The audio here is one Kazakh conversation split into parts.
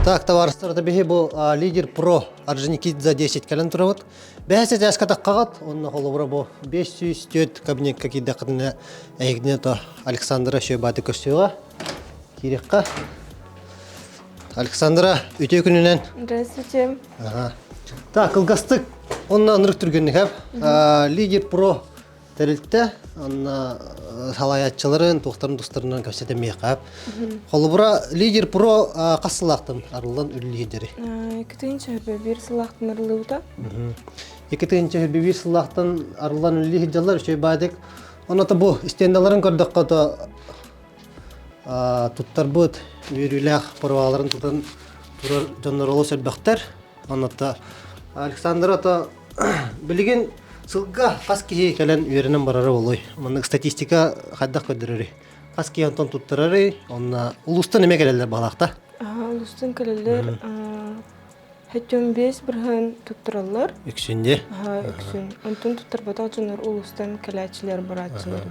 Так, товарищlar, бихи бу лидер про Орджоникидзе 10 кален турабыт. Бәһәсе тәскә таққағат, онна холобра бу 500 төт кабинет какие-то кадына әйгне то Александра Шөбаты көстөга. Кирекка. Александра, үтө күнүнен. Здравствуйте. Ага. Так, кылгастык, онна нырык түргөннү хәп. Лидер про тәрелтте, онна халаятчыларын, туқтарын достарынан көстетемей қап. Холобра лидер про қасылақтын арылдан үлі лидері. Екітінші бір сылақтын арылы ұта? Екітінші бір сылақтын арылдан үлі лидерлер үшей байдық. Оната бұл істендаларын көрдік қата тұттар бұд, үйріләқ парваларын тұтан тұрар жандар олы сөлбәқтер. Оната Александр ата білген сылға қас кейі кәлін үйерінен барары олой. Мұның статистика қайдақ көдірері. Қас кейі антон тұттырары, онына ұлыстың неме кәлелер бағалақта? Ұлыстың кәлелер 75 бірген тұттыралар. Үксінде? Үксін. Антон тұттыр батақ жонар ұлыстың кәләтшілер бұратшылар.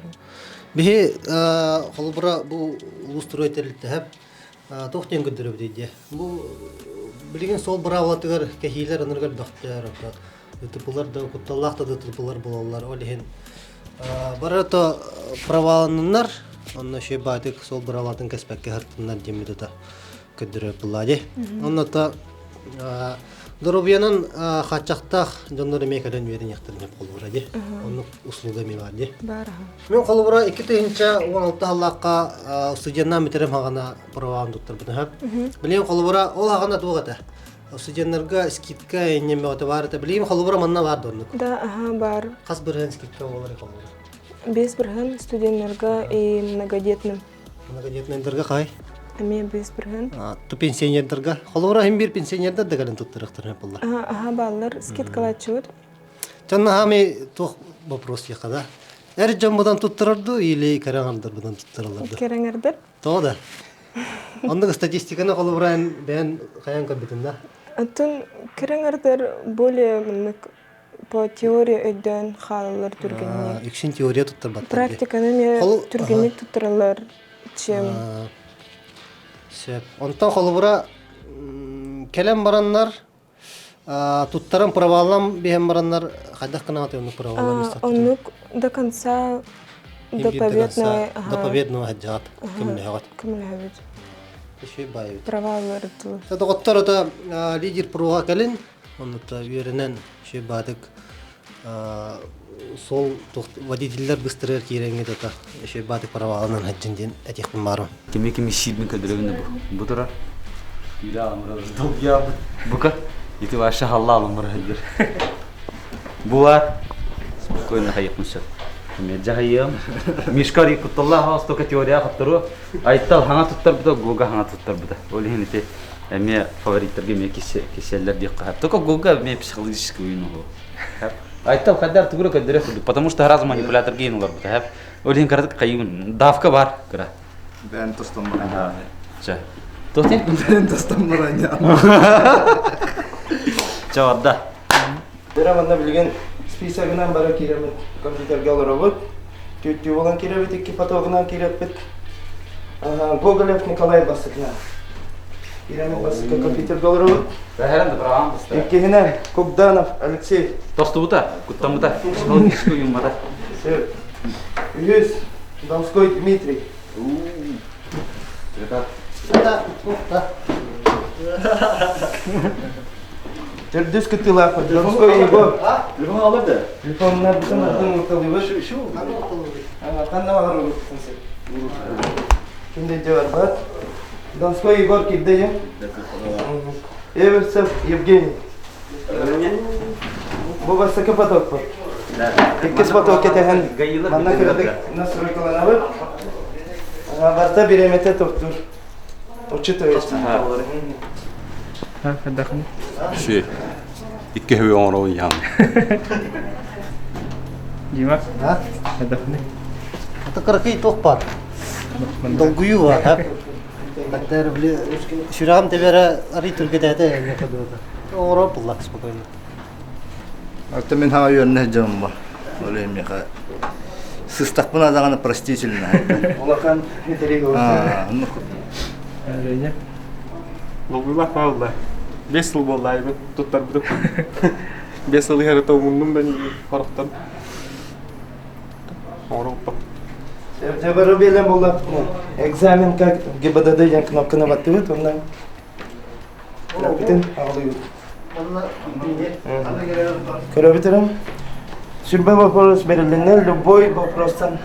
Бейі қолыбыра бұл ұлыстыру өтерлікті әп тоқтен көдірі бідейді. Бұл білген сол бұра олатығар кәхейлер анырғар доқтар. Тыпылар да кутталлахта да тыпылар болалар. Олеген барата праваланыннар, онна шебатык сол баралатын кәспәкке хартыннар демеді да көдірі бұлади. Онната дұрубиянан қатшақтақ жонлары мекаден верен яқтырын еп қолы бұради. Оның услуга мемарди. Мен қолы бұра 2-16 халлаққа студияннан бітерім хағана правалан тұттыр бұны әп. Білем қолы бұра ол хағана туғата. Студентлерге скидка енеме оты бар еді. Білейм, қолыбыра манна бар дұрнық? Да, бар. Қас бірген скидка олары қолыбыра? 5 бірген студенттерге и многодетным. Многодетнендерге қай? Әме 5 бірген. Ты пенсионердерге? Қолыбыра хем бір пенсионердер дегелін тұттырықтыр әп олар? Балалар скидкалар чуд. Жанна хами тоқ вопрос еқада. Әр жан бұдан тұттырырды или кәрәңардыр бұдан тұттырылырды? Кәрәңардыр? Тоғда. Ондық статистиканы қолыбырайын бән қаян көбітін да? Антон кәрәңардыр более по теория өйден қалалар түргенне. Үксін теория тұттыр баттыр. Практиканы ме түргенне тұттыралар чем? Онтан қолыбыра кәлем бараннар, тұттарын правалам бейін бараннар, қайдақ қына аты онық правалам? Онық до конца до победного хаджат. Кімілі хавет. Правалар тұлы. Тоғыттар ота лидер пруға кәлін, оныта үйерінен бадық сол водителер быстырыр кейреңгеді ота бадық правалынан хаджынден әтекпін барым. Кеме шидмін көдірігінді бұтыра? Үйлі алымыры долгия бұқа? Еті башы халла алымыры хәддер. Бұлар спокойно қайықмышыр. Жахайым. Мишкар икутталлаха столько теория қаптыру. Айттал хаңа тұттар бұда, Гога хаңа тұттар бұда. Олеген ете әме фавориттерге ме кеселер дейк қағап. Только Гога ме психологический ойын ол. Айттал қадар түгірі көдірі құлды. Потому что раз манипулятор кейін олар бұда. Олеген қардық қайын. Давка бар. Бән тұстан барanya. Жа. Тоқтен? Бән тұстан барanya. Жауадда. Бераманда білген списогынан бара керемет компьютерге алырабыт. Түйті болан керемет, екі фотогынан керемет. Гоголев Николай Басыкна. Керемет Басыкна компьютерге алырабыт. Бәхәрінді бірағам бұста. Еккегінен Когданов Алексей. Тосты бұта, күттан бұта. Психологический ұйым бұта. Үйіз Донской Дмитрий. Тердюс Кытылапа, Донской Егор. Телефон алыр да? Телефонына бүтін атын ұртылы өш. Қанна бағыр ұртылсын сен. Кімде жауар бар? Донской Егор келді ем. Эверсов Евгений. Бұл басықы поток бар. Еккіз поток кетеген. Манна кірдік настройкалана бар. Барда беремете тоқтыр. Учитывает. Şey, iki hüve onu yan. Дима? Отдохни. Это каракей тоқ бар. Долгую бар, әп. Қаттар біле, шүрағым тебері арый түргеді әді әне қадуады. Оңырау бұллақ спокойно. Ата мен хава йөрне жам бар. Олем яка. Сыстақпын адағаны простительно. Олақан хетерек олсы. Ну. Долгуйлах валла. 5 жыл болды айбы туттар бүтүп. 5 жыл хәрәтә мундым мен корктым. Оруппа. Жабары белем булат. Экзамен как ГИБДД деген кнопканы баттыбыт, ондан. Бүтүн алып. Көрөбүтерем. Сүрбе вопрос берилгенде любой вопростан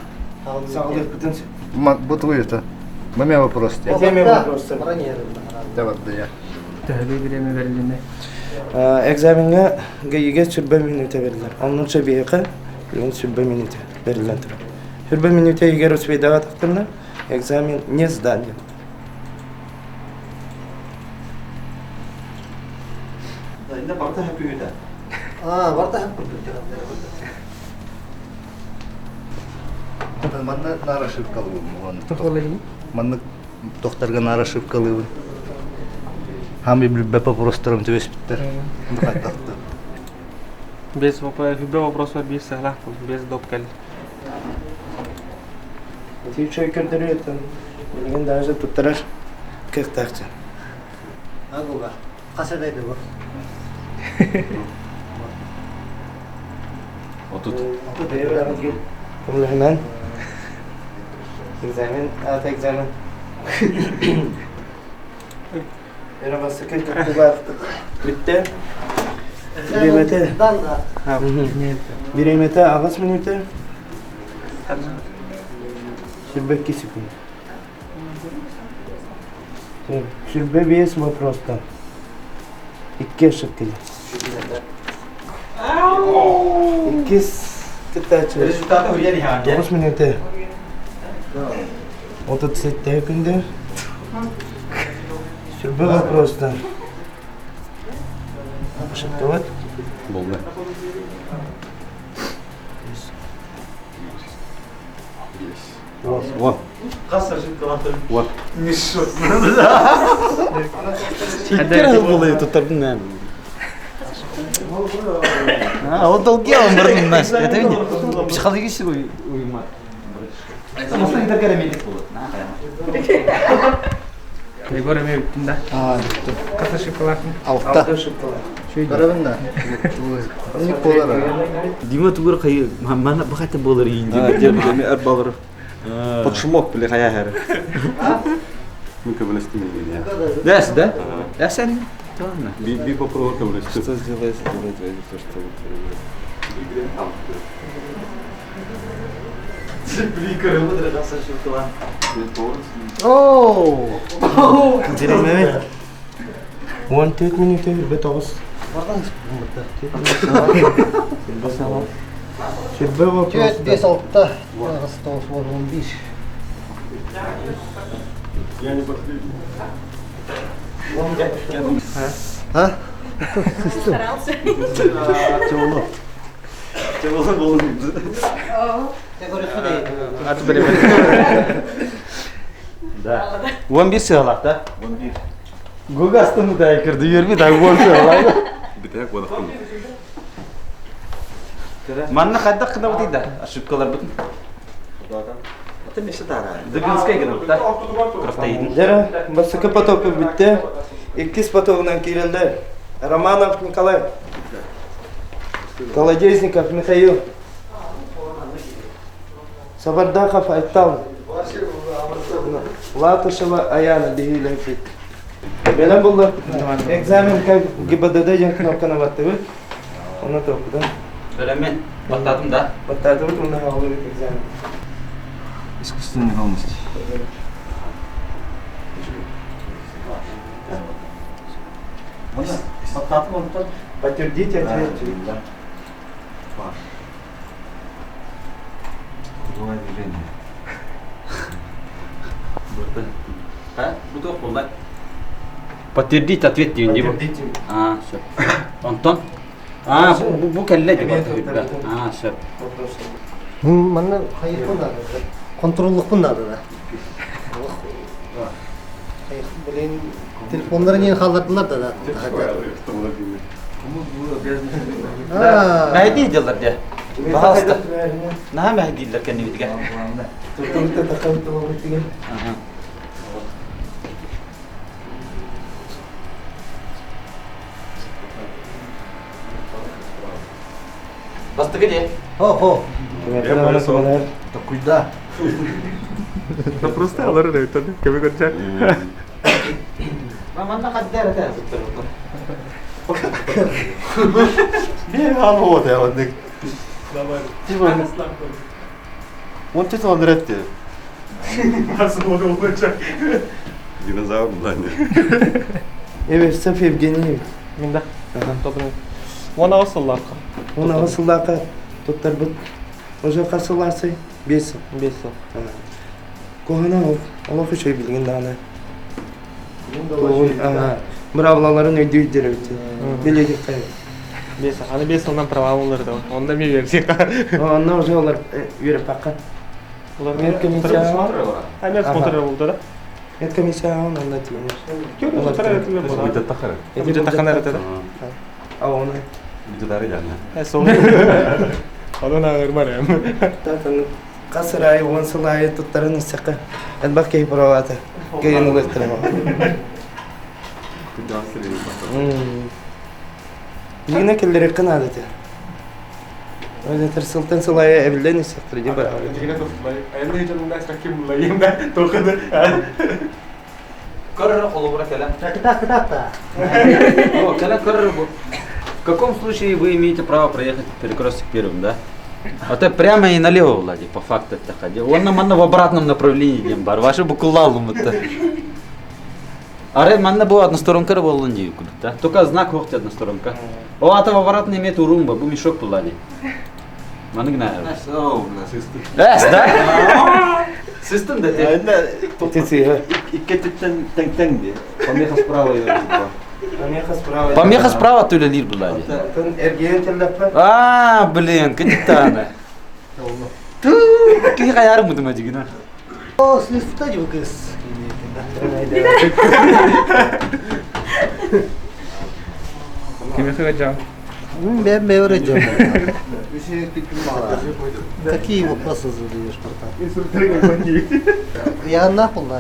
сагылып бүтүн. Вот вы это. У меня вопрос. Теме вопросы. Давай, да. Тәһлил биреме берилгенде. Экзаменге гейге сүрбе минуты берилер. Онунча бейка, он сүрбе минуты берилер. Сүрбе минуты егер успейдага тактырна, экзамен не сдан. Инде барта хәпүдә. Барта һәм Манна нара ошибкалыбын. Манна тохтарга нара ошибкалыбын. Хами бе попростором төбес биттер. Кайтакты. Без вопрос бар, без сахлах, без допкал. Тиючай көрдөрөт. Билген даже туттарар. Кыртакчы. Агуга. Касадайды бу. Отут. Hemen. Экзамен, экзамен. Merhaba, sıkı kapılar. Bitti. Birimete. Birimete ağız minüte. Şirbe kisipin. Şirbe без вопроса. İki şıkkı. İkiz kıtaçı. Результаты уйден һәм. 9 минуты. 30 секунды. Сүрбе вопростан. Шықты вот. Болды. Вот. Вот. Хәдәр булды туттырдың нәм. Вот долгий өмірдің мәс. Это види. Психологический уйма. Мысалы интергере мелек болды. Егор эме биттин да. Ката шоколадын. Алта. Барабын да. Не болар. Дима тугыр кай мана бахата болар инде. Деме әр балыр. Подшумок биле хая хәре. Мүмкін білестім мен. Дәс, да? Әсән. Тонна. Би попробуй білестім. Что сделаешь, сделать то, что вы Интересно. 14 минуты, бетос. Сүрбе вопрос. 5-6-та. 15. А? Старался. Я говорю, ходи. Аты бере. Да. 11 сыйлап да? 11. Гугастын да кирди, йөрби да 10 сыйлап. Битәк вадахтым. Манна кадда кына бутыйда. Ошибкалар бутын. Аты меше тара. Дыгынскай гына да. Кырыктайдын. Жара, басыкы потокы битти. 2 потогунан кирилди. Романов Николай. Колодезников Михаил. Сабардаков Айтал. Латышева Аяна Бигилевит. Белем булды. Экзамен как ГИБДД деген кнопканы баттыбы. Оны топудан. Белемен баттадым да. Баттадыбы, оны алып экзамен. Искусственный полностью. Подтвердите ответ. Подтвердить ответ дегенде бу. Подтвердите. Все. Антон. Bu kelleди бу. Все. Мана хайыпын да. Контроллукпун да. Блин, телефондарын ең халдырдылар да. Мәди дилар де. Баста. Наһа мәдиләр кәне битгә. Туртурта такам толып деген. где? Хо. Такуйда. Да просто алар да это кеме көрчак. Маманда каддар это. Bir hal o da yani. Типа. Он что он редти? Nasıl olacak? Динозавр, ладно. Евстафий Евгеньевич. Минда. Добрый. Вон авсалларка. Оны асылдақа тоттар бұл. Уже қасыларсы бесі. Бесо. Kohana Allah şey bilgin dağına. Bravlaların ödüydüler ötü. Bilecek kayı. Бесо. Аны бесодан права болар да. Онда мен берсек. Onlar уже onlar yürü pakka. Улар Медкомиссия. Аймет смотрел болду да. Медкомиссия onda тиенер. Кем смотрел это было? Будет тахара. Будет таханар это да. А оны. Будет дарыганы. Сол. Одан агыр бар эм. Татын қасырай, онсылай тұттарын ұсаққа. Әлбақ кей правата. Кейін ұлықтырма. Лигіне келдері қынады те. Öyle tırsıltın sılaya evlen istektirici beraber. Жигине тослай. Эми жөнүндө саким булайым да. Токуду. Корра холобра келем. Кыта. О, келем корра. В каком случае вы имеете право проехать перекресток первым, да? А то прямо и налево, Влади, по факту это ходил. Он нам в обратном направлении идем, бар. Ваши букулалум это. Аре, манна была односторонка рыболонди, да? Только знак хохти односторонка. О, а то в обратно имеет урумба, бу мешок Влади. Манна гнаю. Да? Систем да ты. Тицы. Тен. Помеха справа и Помеха справа то ли лир Влади. Тын эрген телдапа. А, блин, капитана. Ту, какие хаяры мы думаем, Дигина? О, слышите, югас. Кеме хагачам. Ben öğreneceğim. Какие вопросы задаешь, братан? Я нахуй, я.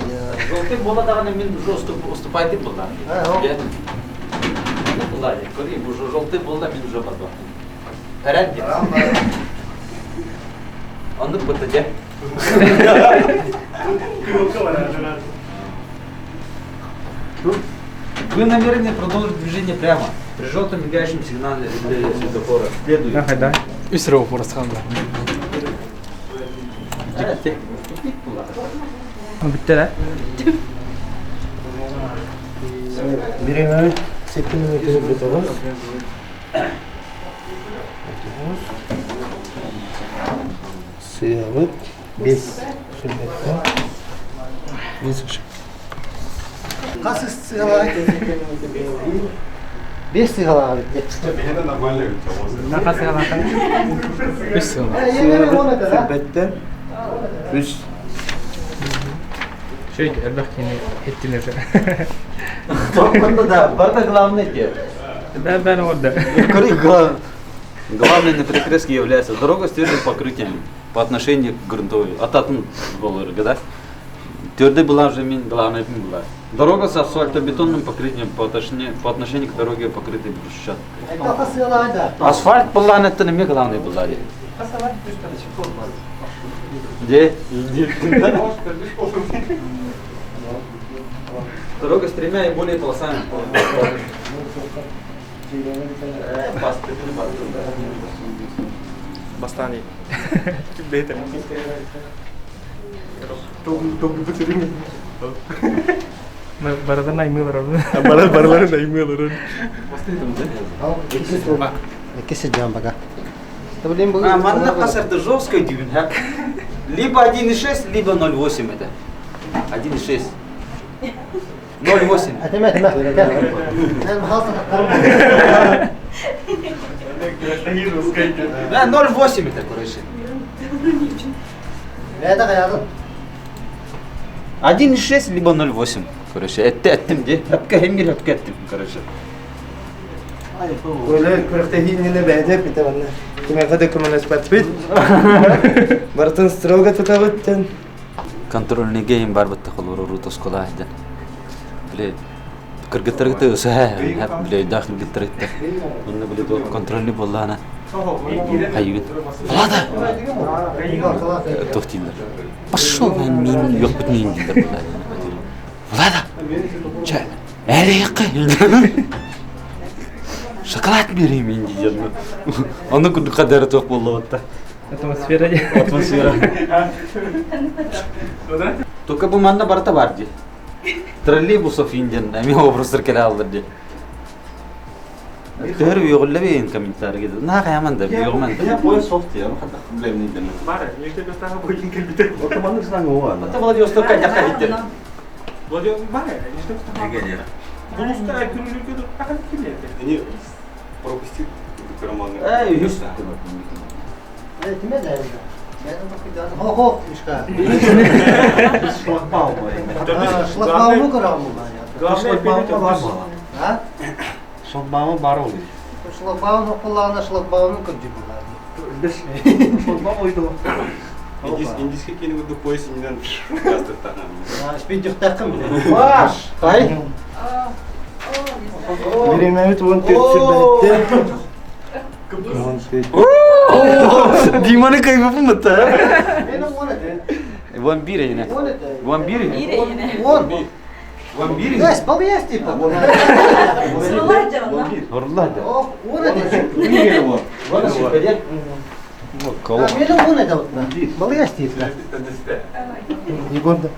Желтый была давно мин уже уступает им была. Была, корим уже желтый был мин уже подва. Таренди. Он тут будет, Вы намерены продолжить движение прямо. При желтом мигающем сигнале светофора. Следует. Ага, да. Үсрөө бурасханда. Битте да? Birini sepini ötürü tutalım. Sıyavıp biz sünnetten biz ışık. Kaç sığala? 5 sığala bitti. Накасы алакан. Үсрөө. Sıyavıp sünnetten biz Шейк элбахкини хеттинер. Да, это главное дело. Да, да, вот да. Главное на перекрестке является дорога с твердым покрытием по отношению к грунтовой. Ататын болыры, да? Твердый была уже главная была. Дорога с асфальтобетонным покрытием по отношению к дороге покрытой брусчаткой. Kaç sığala da? Асфальт была на это не главное была. Где? Дорога с 3 и более полосами. Бастани. Бетер. Топ битирин. Барадан наймылар. Баралар наймылар. İkisi can baka. Блин, А, манна касарда жесткая дюбин, либо 1.6, либо 0.8 это. 1.6. 0.8. Атемет, ben halsa Да, 0.8 это, короче. Nerede kayadın? 1.6, либо 0.8. Короче, это где? Hepke hemir hepke ettim, короче. Öyle kırıkta hilnine beğenecek bir tane. Kime kadar kımın espat bit. Bartın stroga tutavıttın. Контрольный гейм барбатта холору рутос колайдан. Блядь. Кыргыттыргыты усаа. Блядь, дахын гыттыргытты. Онна блядь контрольный боллана. Hayır. Vlada. Tohtiller. Пошел на мин, yok bütün indiler. Vlada. Çay. Öyle yakın. Şokolad vereyim indi. Onu kudu kadar çok buldu hatta. Атмосфера. Только bu manda barata var diye. Троллейбусов инден, а меня образцер келе алды diye. Төр үйгүлле бейин комментарий кеді. На қаяман да, үйгіман. Я поезд софт я, хатта білем нейден. Бар, мектепте тағы бөлген келбейді. Отаманның сынан оға. Ата Владивосток жаққа кетті. Владимир бар, еште бұл ұста күнілікеді, қақын келеді. Они пропустил карманы. Эй, юст. Kime de Хо-хо, мишка. Шлагбаум. Шлагбауму кырамы Шлагбаум бар ма? А? Шлагбаумы бар ol. Шлагбауму куллана шлагбауму кырды Шлагбаум ойду. Индиске кені күді поезд инен гастыр тағам. Спиддих такым. Баш! Тай! Беремемет 14 сүрбәттен. Диманы кайфы мы та? Менің оны де. Вон бире yine. Оны де. Вон бире. Он. Вон бире. Yes, bal yes tipa. Horladı. Оны де. Ne geliyor bu? Valla şüpheli. Менің оны де. Bal yes tipa. Егорда.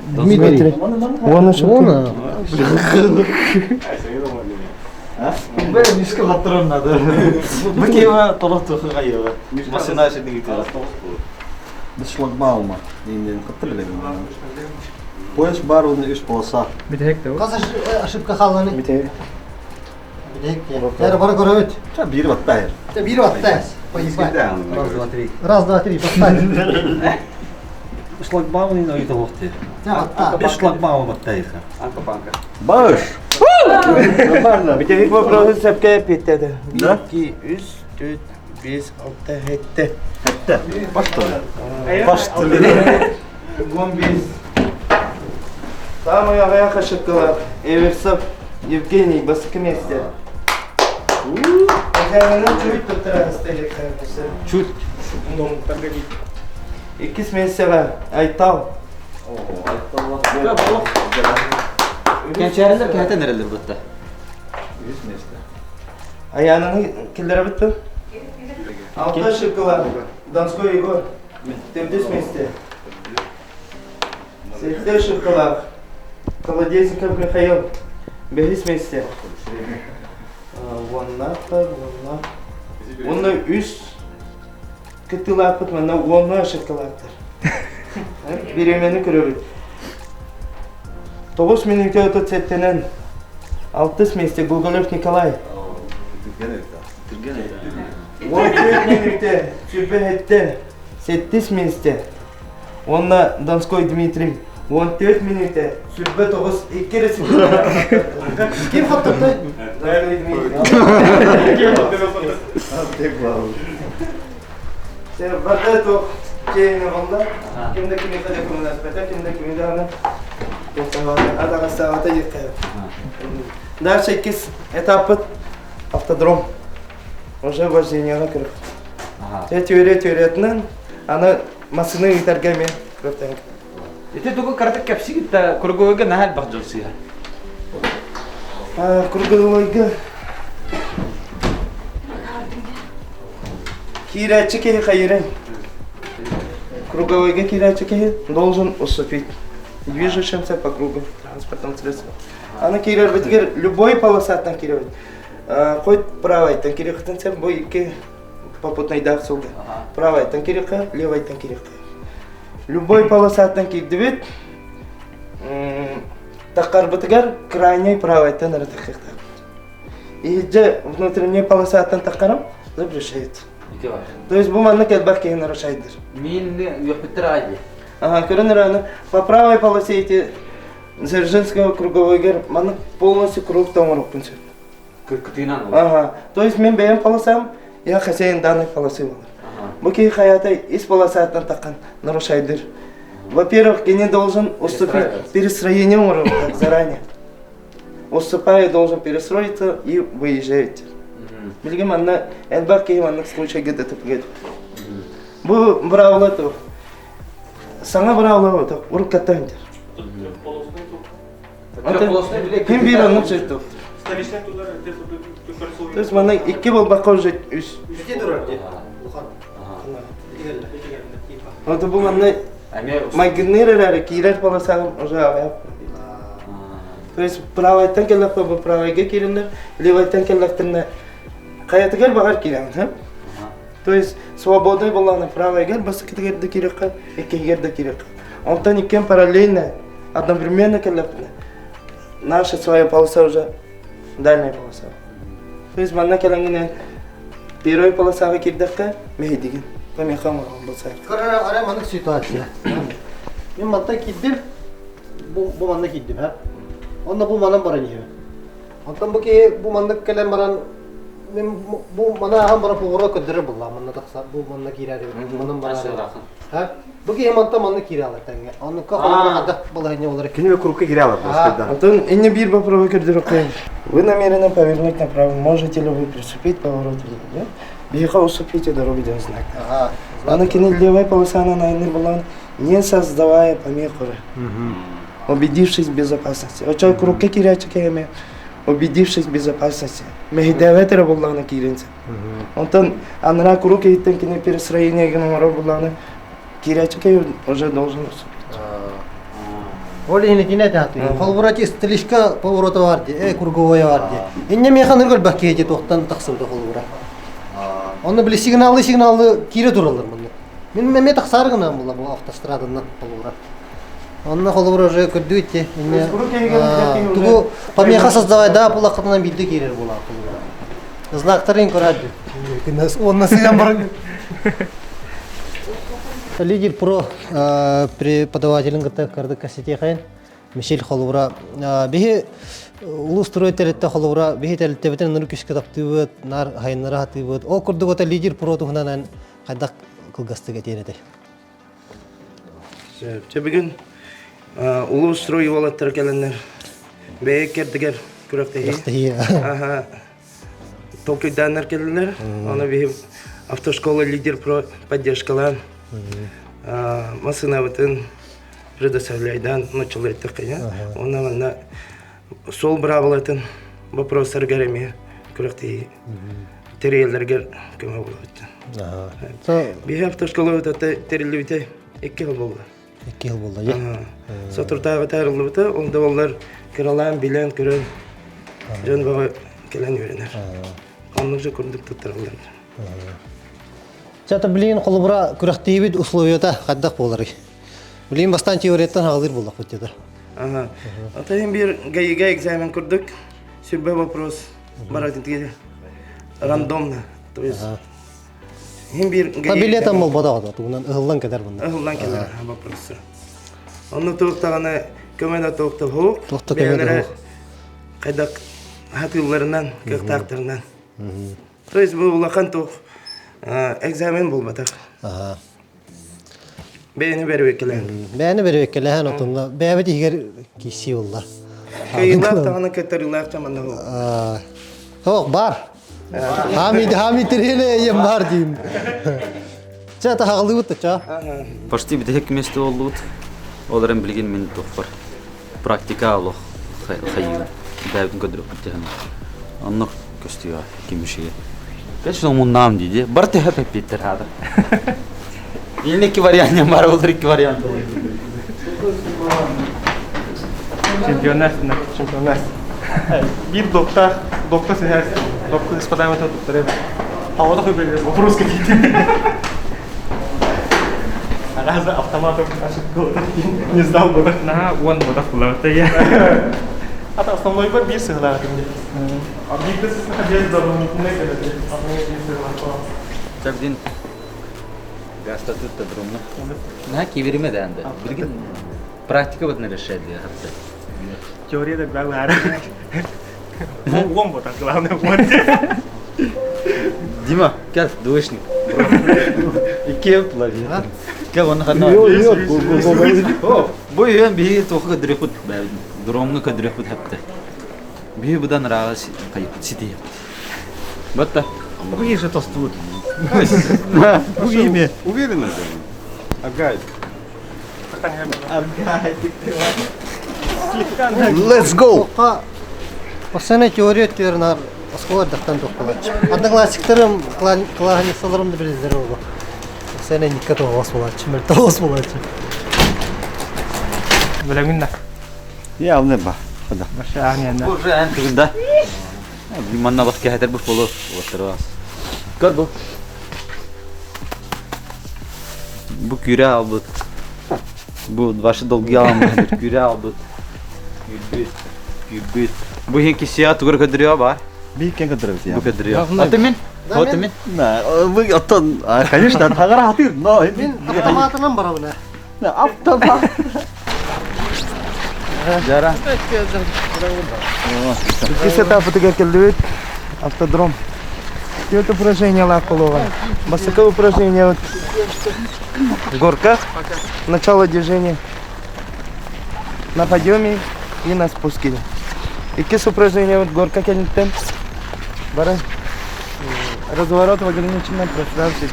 Дмитрий. Оны Оны. Böyle miski hatırın adı. Bu kime tolak toku kayıyor. Masina şimdi gidiyor. Біз шлагбаума. Инен қатты білем. Поезд бар оны 3 полоса. Қазір ошибка қалғаны. Бітер. Бәрі бара көрөбіт. Ча бiri bat бәйір. Бері баттайыз. Поебать. Раз, два, три. Раз, два, три, поставь. Шлагбаум инен ойды оқты. Без шлагбаума баттайықы. Баш! Нормально. Бітер вопросы сәпке петтеді. Да? 2, 3, 4, 5, 6, 7. Баш тұлы. Baş tülü. 15. Самый аяқ ошибкалар. Эверсов Евгений, басыкы месте. Хозяинның чуть тұттыра стелек қайырдысы. Чуть. Иккис мессеға Айтал. Gençlerler kıyafete nereler burada? Аянының келдері бітті? 6 ошибкалар. Донской Егор. Төвдес месте. 7 ошибкалар. Колодезников Михаил. 5 месте. Оны 3 кітілар бұт, мұнда 10 ошибкалардар. Беремені көрі 9 минутте өтіп сәттенен 6 месте Гуголев Николай. 14 минутте Сүрбе 7 месте. Онна Донской Дмитрий. 14 минутте Сүрбе 9 2 республика. Ким хаттырды? Донской Дмитрий. Sen bada to kene oldu. Kimde kimi de münasebete, kimde kimi de ana. Ada savata yıkıyor. Daha 8 etapı автодром. Уже вождение кырып. Теория аны масыны итәргәме кырыптан. Ите тугу картак капси гитта кургуга нахал бахжылсыя. Круговойга. Кирячики хайрен. Круговойга кирячики должен уступить движущимся по кругу транспортным средством. Аны кирер битгер любой полосатан кирер. Хоть правой танкирихтан сен бой ке попутный дах солга. Правой танкириха, левой танкириха. Любой полосатан кидвит такар битгер крайней правой танартахта. И же внутренняя полосатан такарам запрещается. То есть бумага келбак ке нарушайдыр. Мин yok bitir adı. Ага, көрінер по правой полосе эти Дзержинского круговой маны полностью круг томорок пунчет. Кыркытынан ол. Ага, то есть мен бәйін полосам, я хозяин данной полосы болар. Бұкей хаятай из полосатан таққан нарушайдыр. Во-первых, я не должен уступить перестроение уровня заранее. Уступая, должен перестроиться и выезжаете. Билген манна элбак ки манна случай где-то тупгет. Бу бравла то. Саңа бравла то урук каттан. Ким бир анны черту. То есть манна икки болбакка уже үс. Үсте турар ди. Ото бу манна магниралар кирер полосагым уже авап. То есть правайттан келлек бу правайга кирендер, левайттан келлектен каятыгер багар кирен, ха? То есть свободный боланы правайга басыкытыгер да кирекка, эккегер да кирекка. Онтан иккен параллельно, одновременно келлектен. Наша своя полоса уже дальняя полоса. То есть манна келенгенен первой полосага кирдекка мехидиген. Мен хамар болса. Ара мандык ситуация. Мен манда киддим. Бу манда киддим, ха. Онда бу манан бара ниһе. Онтан бу ки бу мандык келен баран мен бу мана ам бара пугора көдөрө булла. Манда такса бу манда кирәре. Манан бара. Ха? Бу ки манда кирә алар тәңгә. Аны кахаларда булайны олар. Кине крупка киряла просто. Антон, инне бир вопрос кирдер коем. Вы намерены повернуть направо. Можете ли вы приступить к повороту? Беха уступите дорогу один знак. Ага. Она кинет левая полоса на иный баллон, не создавая помеху. Убедившись в безопасности. Вот человек руки кирячи кеме, убедившись в безопасности. Мехидеветера баллона киринца. Антон, анрак руки иттен кине перестроение геномора баллона кирячи кеме уже должен уступить. Олени кине тату. Холбурати стрижка поворота бар ди. Круговая бар ди. Инне механыр гөл баккети токтан таксылды холбура. Оны биле сигналды кире туралар мында. Мен таксар гына була бу автострададан холбура. Онна холбура уже көдүтте. Инне тугу помеха создавай да булакытынан билди кирер була холбура. Знактарын көрәди. Кинес онна сиган бар. Лидер про преподавателин гыта кырды кассете хайын. Мишель холбура бихи улус строителетте холбура бихи телтебетен нур күшкө таптыбыт, нар хайнара атыбыт. О курдугота лидер про тухнанан кайдак кылгастыга тенеде. Чебеген улус строй волаттар келеннер. Бекердигер күрөктеги. Ага. Токойданнар келеннер. Аны бихи автошкола лидер про поддержкалан. Машина вытын предоставляйдан началает такая. Он на сол бравлатын вопросар гареме күрәкти терелләргә кем булды. Бихи автошкола это терелләвите 2 ел булды. 2 ел булды, я. Сатуртага тарылды, онда олар киралан билен көрөн. Жан бага келен йөренер. Аны же күрдүк тоттыралар. Чата билин холбура күрәктебит условията каддак болары. Билин бастан теорияттан хазыр булдык бит. Ага. Атайын бир гайга экзамен күрдүк. Сүрбе вопрос барат интеге. Рандомно. То есть Хим бир билетам бол бадагы тугунан ыгылдан кедер бунда. Ыгылдан кедер вопросы. Аны токтаганы көмөдө токтоп хок. Токтоп кедер. Кайдак хатылларынан, кыктактарынан. То есть бу улахан ток экзамен болбатак. Ага. Бени бербек келен. Бени бербек келен отунда. Бебе дигер киси булла. Кайдак таганы кетерилак чаманда. Хок бар. Хамид тереле ем бар дим. Чата хаглыбыт ча. Почти бит хек месте болдут. Оларым билген мен тофар. Практика алох хайы. Дәвдин көдөрүп биттен. Анны көстүя кимшиге. Конечно, он нам диде. Барты хап питер хада. Илнеки вариант бар, олар 2 вариант. Чемпионат. Бир доктор сехер. Доктор испытаем это доктор. А вот такой был вопрос какие-то. Она за автоматом не сдал бы. На, он вот так было. Это основной бар бир сыграл. А бир с находясь за домом не когда-то. Чабдин гастатут тадрумна. На кивериме да анда. Билген практика бутна решет я хатта. Теория да главное. Он вот так главное. Дима, как двоечник? И кем лови? Как он хана? О, бой он бий только дрехут, дромга дрехут хапта. Бий будан раз кайып сидит. Бата. Буги же толстут. Буги ме. Уверена, Агай. Let's go! Тоққа постоянно теория өттерін осколар дақтан тоқпалатшы. Одноклассниктарым клағанисаларымды біліздер олғы. Постоянно никка тоғыз болатшы, мүлі тоғыз болатшы. Білемін да. Я не ба. Хода. Башы ағын янда. Бу уже ан кыгында. Лиманна бат кехетер буш болу. Олаттырбас. Көр бу. Бу күрә албыт. Бу ваши долги алмадыр. Күрә албыт. Күрбит. Бу хен кисия тугыр көдөрү бар. Би кен кадырып я. Бу көдөрү. Атымен. Атымен. На, вы оттан, конечно, тагара хатыр, но Мен автоматынан бара бұна. автомат. Жара. Здесь этап келдибит. Автодром. Это упражнение лаколова. Басака упражнение вот. Горка. Начало движения. На подъеме и на спуске. И кис упражнение вот горка кенитен. Бара. Разворот в ограниченном пространстве.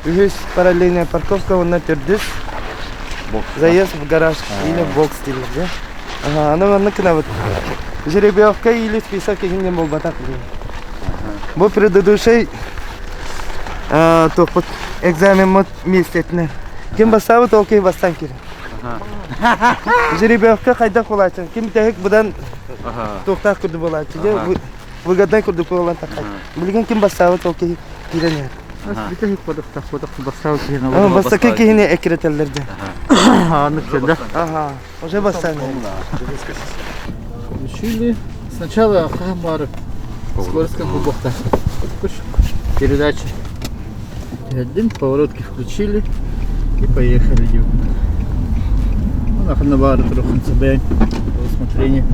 Здесь параллельная парковка, он на пердыс. Заезд в гараж или в бокс стиле, да? Ага, она на вот. Жеребьевка или список не был батак. Бо предыдущий топот экзамен мод месяцный. Кем басавы толкай бастан кир. Жеребьевка кайда кулачын. Кем тек будан тоқтақ күрді болады. Выгодный күрді болған тақай. Білген кем басавы толкай киренер. Басака кихине экретелерде. Ага, уже бастан. Включили. Сначала хамбары. Скоростка глубоко. Передачи. Один, поворотки включили и поехали. На бары трохи забей по усмотрению.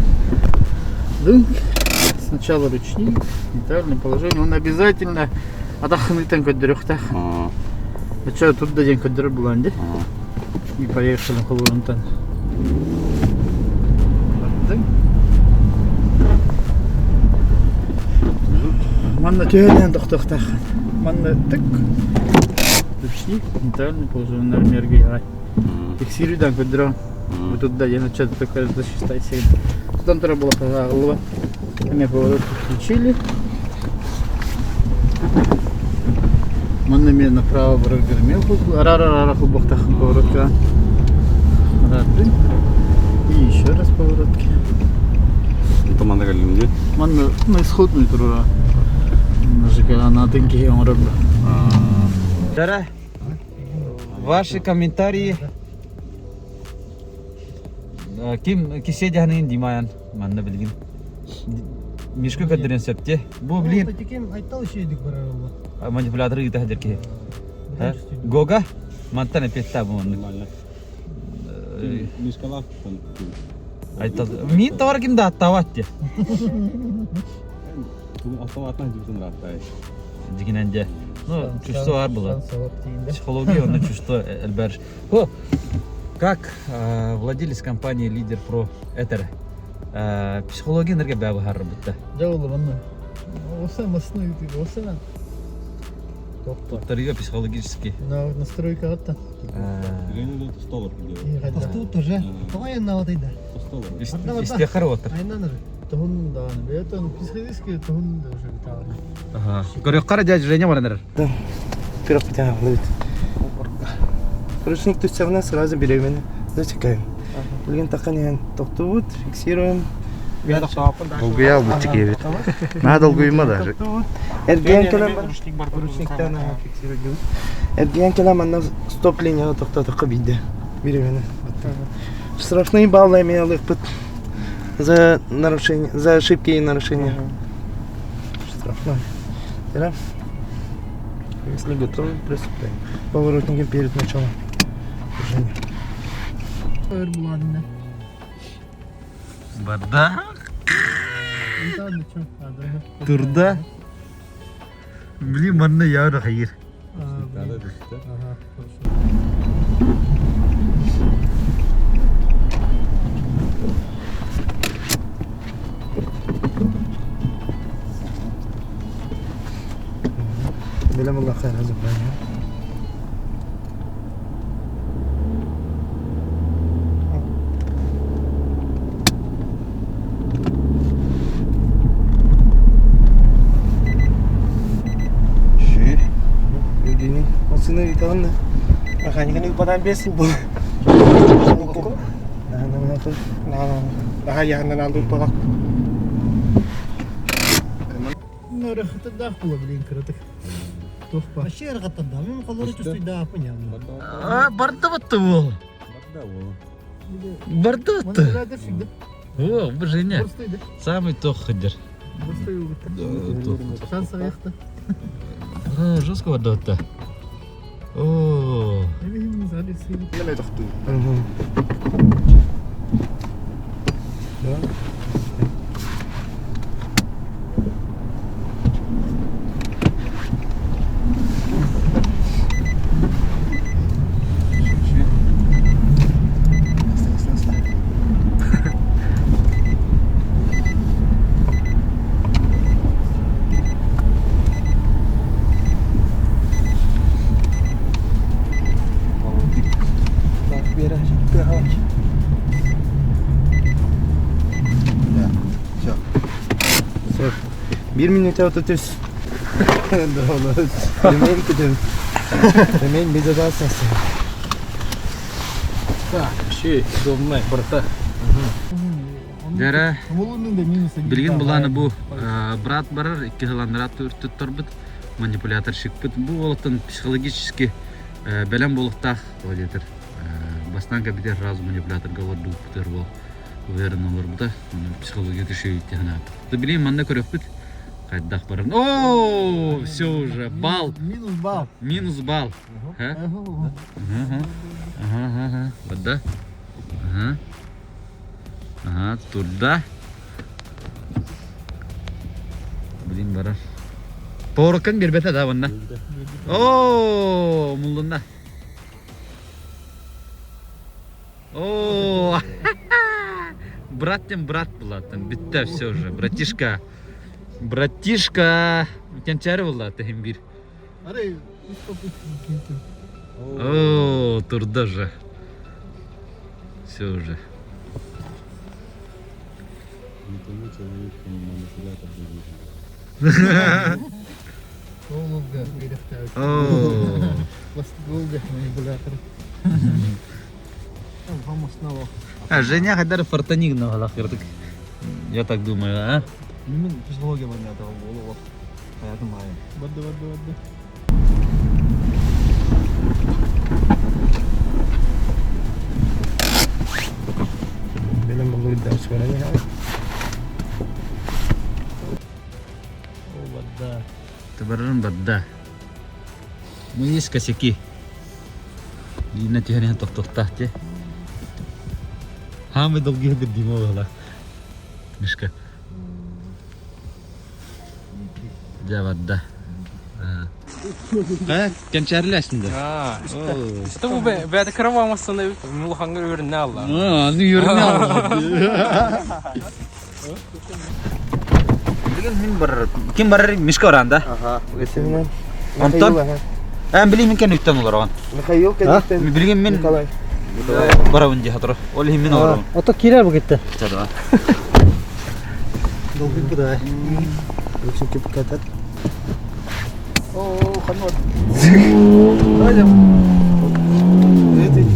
Сначала ручник, нейтральное положение. Он обязательно отдохнет там код дырехтах. А что тут дадим код дыры бланди? И поехали в Холландтан. Манна тюрен дохтохтах. Манна тык. Ручник, нейтральное положение на энергии. Фиксируй там код дыры. Вот тут дадим начать только засчитать себе. Там треба было голова. Мы поворот включили. Манна направо прогремел. Ара-ра-ра глубоко поворотка. И еще раз поворотки. Команда галимде. Манна на исходную тура. Нажикала на тынки он робил. Жара. Ваши комментарии. Ким кисе жахнын димаян манна билгин. Мишко кадырын септе. Бу билин. Текем айтал шейдик бара олла. Манипулятор ите хадерке. Гога мантана петта бу. Мишкалак. Айтал. Мин товар кимда аттаватте. Автоматна жүзүн раттай. Дигиненде. Ну, чувство бар было. Психология, он чувство эльберж. О, как владелец компании Лидер Про Этер психология энергия бабы харбытта. Жаула манна. Оса масны ити, оса. Доктор психологический. На настройка атта. Ренеде столор gidiyor. Посту тоже. Давай на вот ида. Столор. Истехар отыр. Айнан уже. Тон да, это психологически тон да уже витал. Ага. Көрөккара жажырения барандар. Вперед потягивает. Ручник тустявна сразу беременна. Затекаем. Блин, так они тоқтуют, фиксируем. Долгуя албытчик ебет. На долгуйма даже. Эрген келем ручниктан фиксируем. Эрген келем анна стоп линия тоқтатыққа биде. Беременна. Штрафные баллы имели пыт за нарушение, за ошибки и нарушения. Штрафной. Да? Если готовы, приступаем. Поворотники перед началом движения. Бада. Турда. Блин, манна яра хайыр. Belem Allah hayır hazır ben ya. Şey. Ini maksudnya itu kan. Makanya kan ibadah besin bu. Nah, ya nan aldı bak. Nora hatta pula bilin kırdık. Tuhfa. Aşağı katında mı kolları üstü daha yapın ya. Barda battı bu. Barda battı. Burada şimdi. О, Женя, Burstaydı. самый тох ходер. Burstaydı bitti. Sen sayıktı. Жестко вода отта. О, Ne bileyim misali sıyırdı. Ne mi taktı? Bir minute oturturuz. Doğru. Demeyin gidelim. Demeyin bir de daha sensin. şey, domnay, barda. Дәрә, Onun da minusu. билген буланы бу брат барар, икки хыландырат үртүттөр бит, манипулятор шикпит. Бу олоттон психологически белем болуктах, олетер. Бастан кабитер разу манипулятор говор бул битер бол. Уверен olur bu da психология düşüyor ihtiyana. Da bileyim manda көрөп бит. Кайдах барар. О, все уже, бал. Минус бал. Минус бал. Ага. Вода. Ага. Ага, туда. Блин, барар. Поркан бербете да ванна. О, мулунда. О, браттем брат булатын. Битте все уже, братишка. Братишка. Кенчари булатын бир. Арай, О, турда же. Все уже. Не тому человеку манипулятор будет. Голубга, грехтают. О. Голубга, манипулятор. Там хамас снова. А Женя хадар фартаник на галахирдык. Я так думаю, а? Мен психология var ya da o hayatım hayal. Vada. Benim bunu iddia çıkarayım ya. О, вода. Табаран вода. Ну есть косяки. И на тихоне тох-тох-тахте. Хамы долгие дымо гала. Мишка. Ja вода. Кенчарлы aslında. İşte bu be kıramamazsın Mulhan'ın ürünü Allah. Onu yürüne Kim var? Mişka oranda. Aha. Resimden. Anton. Ben bileyim min kenükten olur oğan. Mikhail kendikten. Bileyim min. Nikolay. Bara önce hatırı. Olihim min olur. Oto kirer bu gitti. Çadı var. Dolgu bu da. Çünkü bu kadar. Oo, kanot. Hocam. Evet.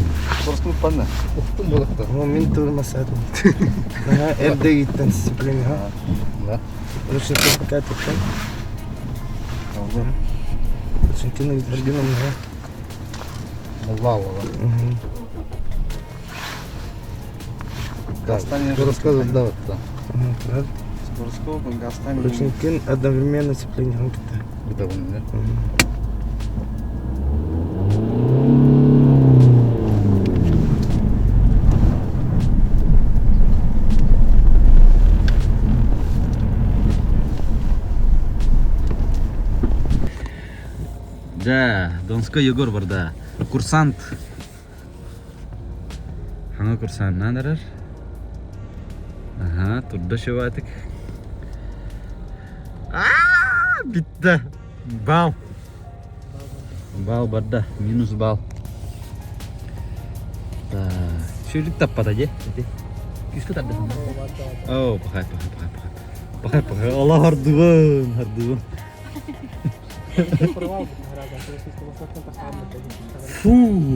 Korktum panna. Oktum balıkta. Ama min durmasaydım. Evde gittin disiplini ha. Çünkü bu kadar ettim. Tamam. Çünkü ne gidergin onu ha. Allah. Гастание рассказывать, да, вот там. Скороскопом, гастами. Очень одновременно сцепление губки. Это он, да? Да, Донской Егор бар да. Курсант. Hangi kursan nedir? Aha, turda şu artık. Bitti. Bam. Бал барда, минус бал. Так, сюрик таппат aja. Киску таппат. Oh, pakai. Allah harduan.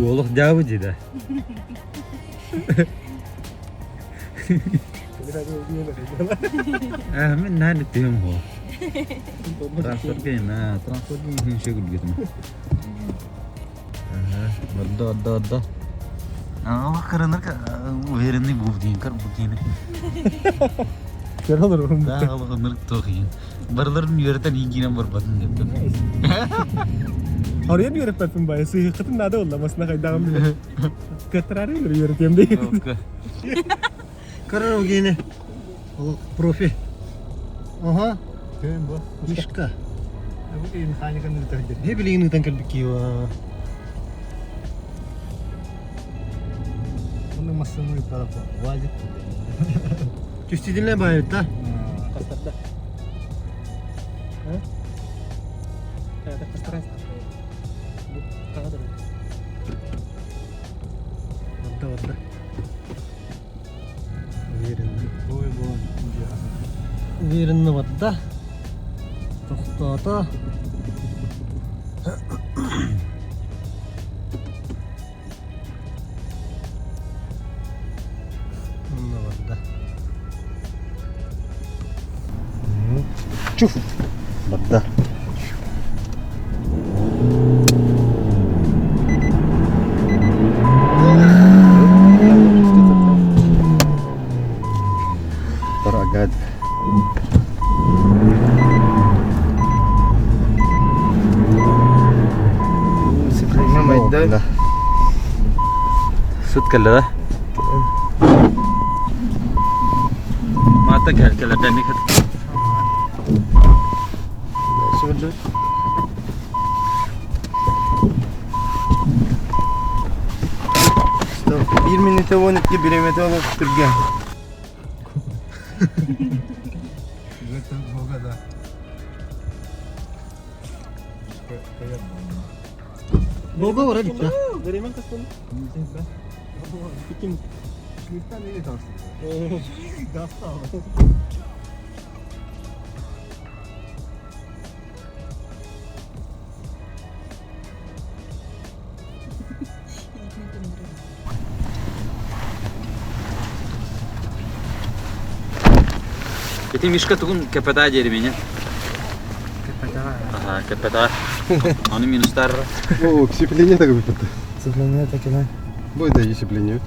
Allah jauh aja dah. Min nani tiyong ho. Transfer ke na, transfer ke hin shegul gitu mah. Ada. Allah karena ka werin ni buvdin kar buvdin. Kira olur oğlum. Dah Allah karena tohin. Barlar ni yerten ingi number batın depten. Oraya bir yere patın bayağı sıhhatın nada oldu ama sana kaydağım bile. Katrarı olur yönetim değil. Oke. Karena begini. Oh, profi. Aha, Keren bu. Mishka. Bu iyi hanya kan itu terjadi. He bilin utang kalbikiwa. Bunu masam itu apa? Wajib. Çüstidinle bayıt da. Kasarda. Hah? Ada kastres. Bu kadar. Orada. Verin vatda. Toxtata. Vatda. Чуф. Барда. Парагад. Сцепление майда. Sud kala. Mata kala dani khat. Şöyle. Stop. 1 minute 12 1 minute alıp turgan. Это Бога, да. Boga var hadi bitti. Verimem kasım. Kim? Kimden neyi dersin? Gasta ama. Jadi Mishka tuh kepeta aja di mana? Ага, капета. Они минустар. О, ксипление так выпад. Сцепление так и на. Бой да ксипление.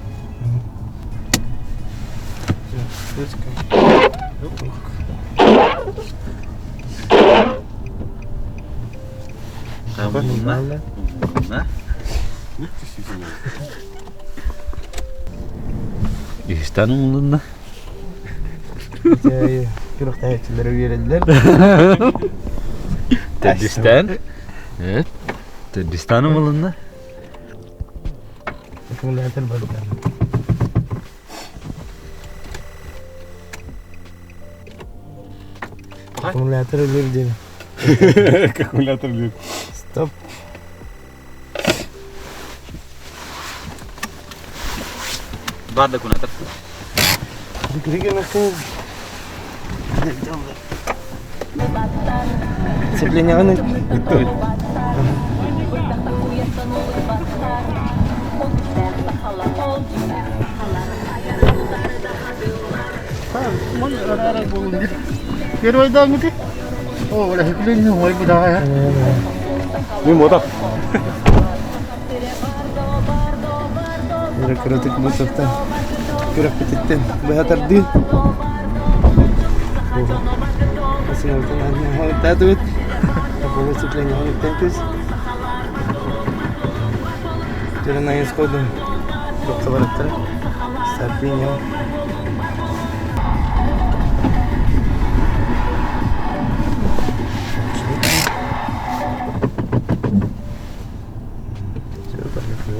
Kamu nah. İstanbul mulunda. Kırık tayetçileri verirler. Tadistan. Evet. Tadistan'ın mulunda. Akumulatör barda. Аккумулятор вердин. Аккумулятор лет. Стоп. Бар документов. Сцепление он. Первый дан gitu. Oh, udah hikling nih, mulai kita ya. Ini motor. Udah kerotik motortan. Kerak petitin. Bahatar di. Masih nonton hanya hal tatut. Apa sцепление он tempus. Jalan nangis kodum. Dokter barat. Sapinya.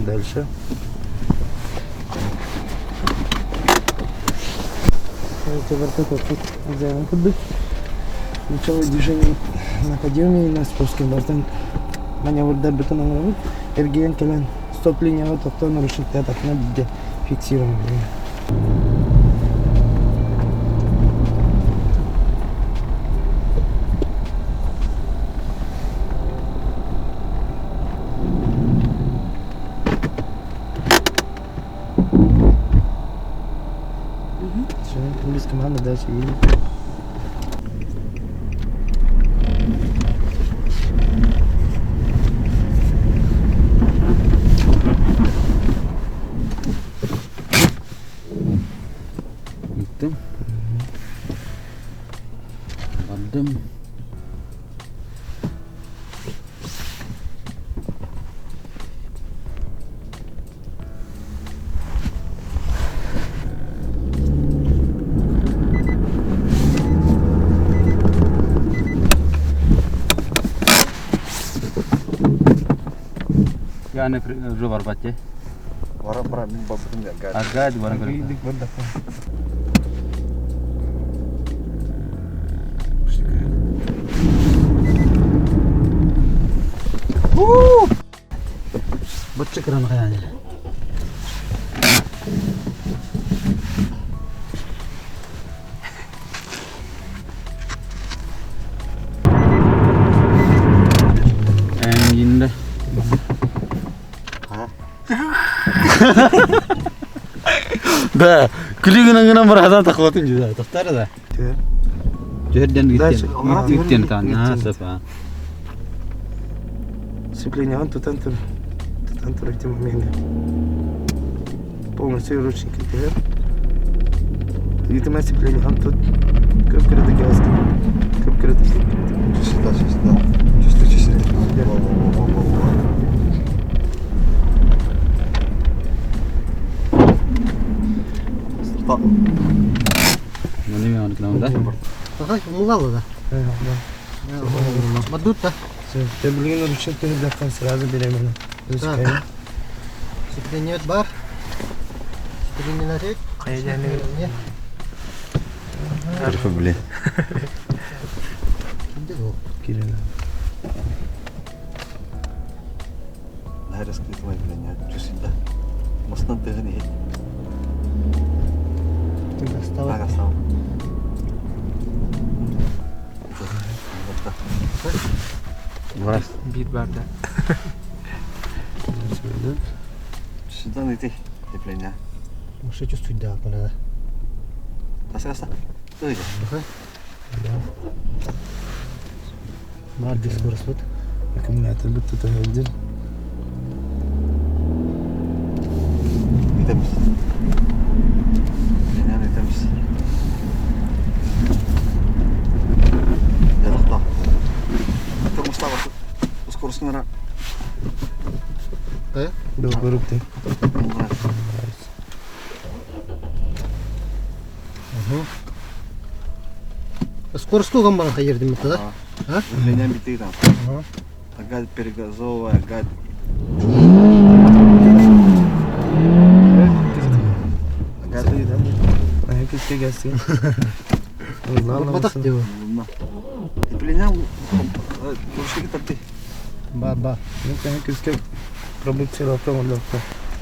Дальше. Начало движения на подъеме и на спуске бортом маневрдар бүтін оңырын, әргейін келен стоп линияға тоқтан ұрышын тәтатына бізде фиксирован. Без команды дальше едем. Gittim. Aldım. Yani robar baca. Вара мен басқым да гад. Agak di barang kerja. Bocah keren kayaknya. Engine dah. Да, клигана مرحبا تخوتين جدا تختار ذا جدا جدا كان سفا Сцепление он тут антур этим моментом. Полностью ручник теперь. Видимо сцепление он тут как крыто газ, как крыто. Чисто. Mana yang kena dah? Ага, мулало, да. Мадут, да. Сцепление ручник теперь сразу беременна. Сцепление бар. Сцепление на рек. Сцепление. Хорошо, блин. Кирина. Нахер скрыть мой блин, чувствую. Мостан тегни. Агастал. Варас. Бит барда. Сюда найти тепление. Что чувствует, да, надо. Аса. Ой. Бар скорость вот. Аккумулятор будто то один. Gidemiz. Yani gidemiz. Ya da. Termostat var. Скорость нара. Да? Да, вырубки. Скорость туган бана хайердим это, да? А? Линия битый там. Агад перегазовывая, агад. Киске гасти. Батак деу. Тепление курши китапты. Ба. Ну, конечно, киске продукция автомобиля.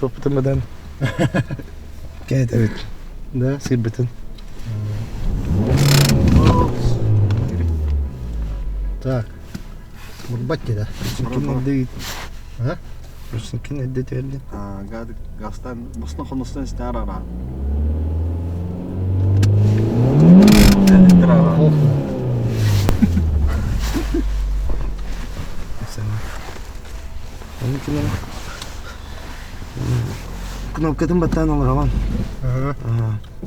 Топотом мадан. Кайта вид. Да. Сирбетен. Так. Мурбатти, да. Кино дей. А? Просто кино дей тверди. Агад гастан босна хонустан старара. Кнопкадан баттан алыр аван.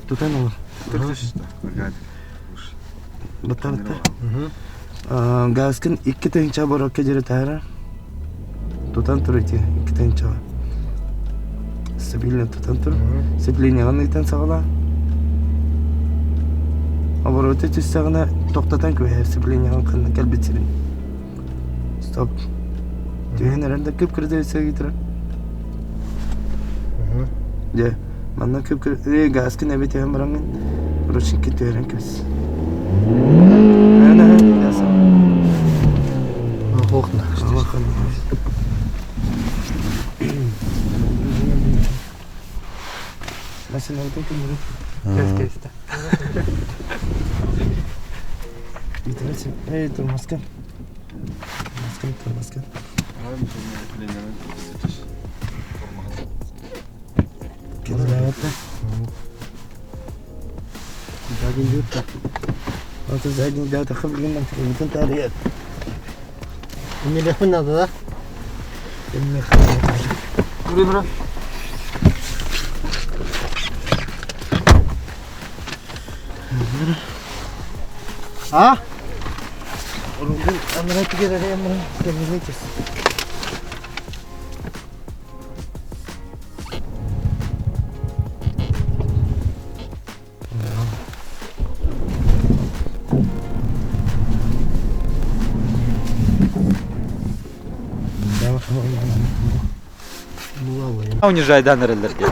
Тутан алыр. Агад. Баттан. Газкин 2 тенча борокке жере тайра. Тутан турыйти 2 тенча. Стабильно тутан тур. Сцепление ганайтан сагала. Обороты түстәгенә токтатан көһәр сцепление ганкын калбитсин. Стоп. Түйен әрәндә күп кирде сәгитер. Я, манна күп кирде газкы нәбит һәм барамын. Рушин китәрен көс. Әнә яса. Хохна. Nasıl oldu ki bunu? Kes. Bitirirsin. Hey durmaz kan. Durmaz kan. Kesinlikle. Zaten yurtta. Orada zaten daha takım bilmem bütün tarihi. Ne lafın adı da? Buraya. Ha? Oğlum amına tigere amına kendine kes. Унижайдан эрелерге.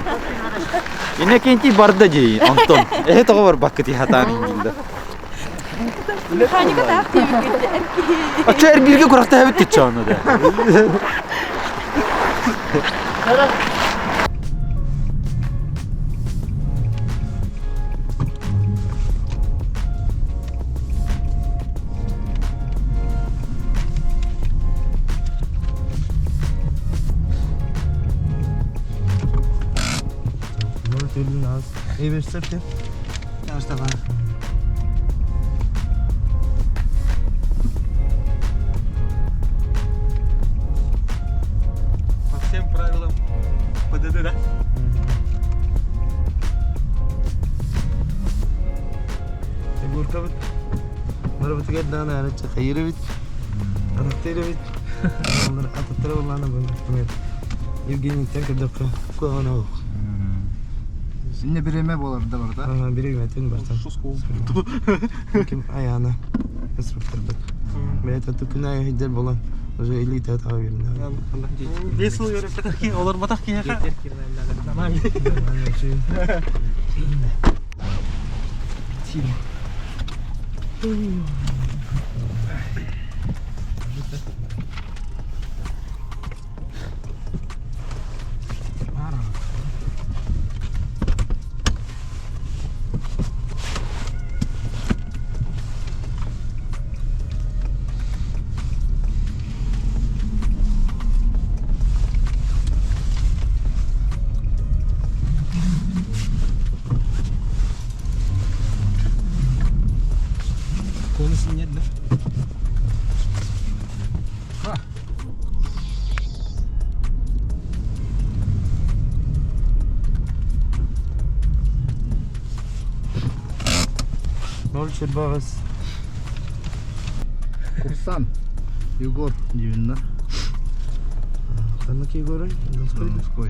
Ине кенти барды жей, Антон. Это бар бакыт хатан инде. Механика да активит. Ачар бирге куракта хабит кетчи аны да. Ey verserken. Ya işte var. По всем правилам ПДД, да? Горка бит. Мара бит гәдән аны чакыры бит. Артыра бит. Алар атыра булганы бу. Евгений Тенкердәп куана. Şimdi bir eme olur da burada. Ага, берег тен барсан. Ким аяна. Инструктор бит. Мен это тукна хидер болан. Уже элит ата верна. 5 yıl görüp ki olur batak ki. Tamam. Конусы нет, да? Ноль чербавас. Kursan. Yugor düğünler. Sen ki görün. Nasıl koy?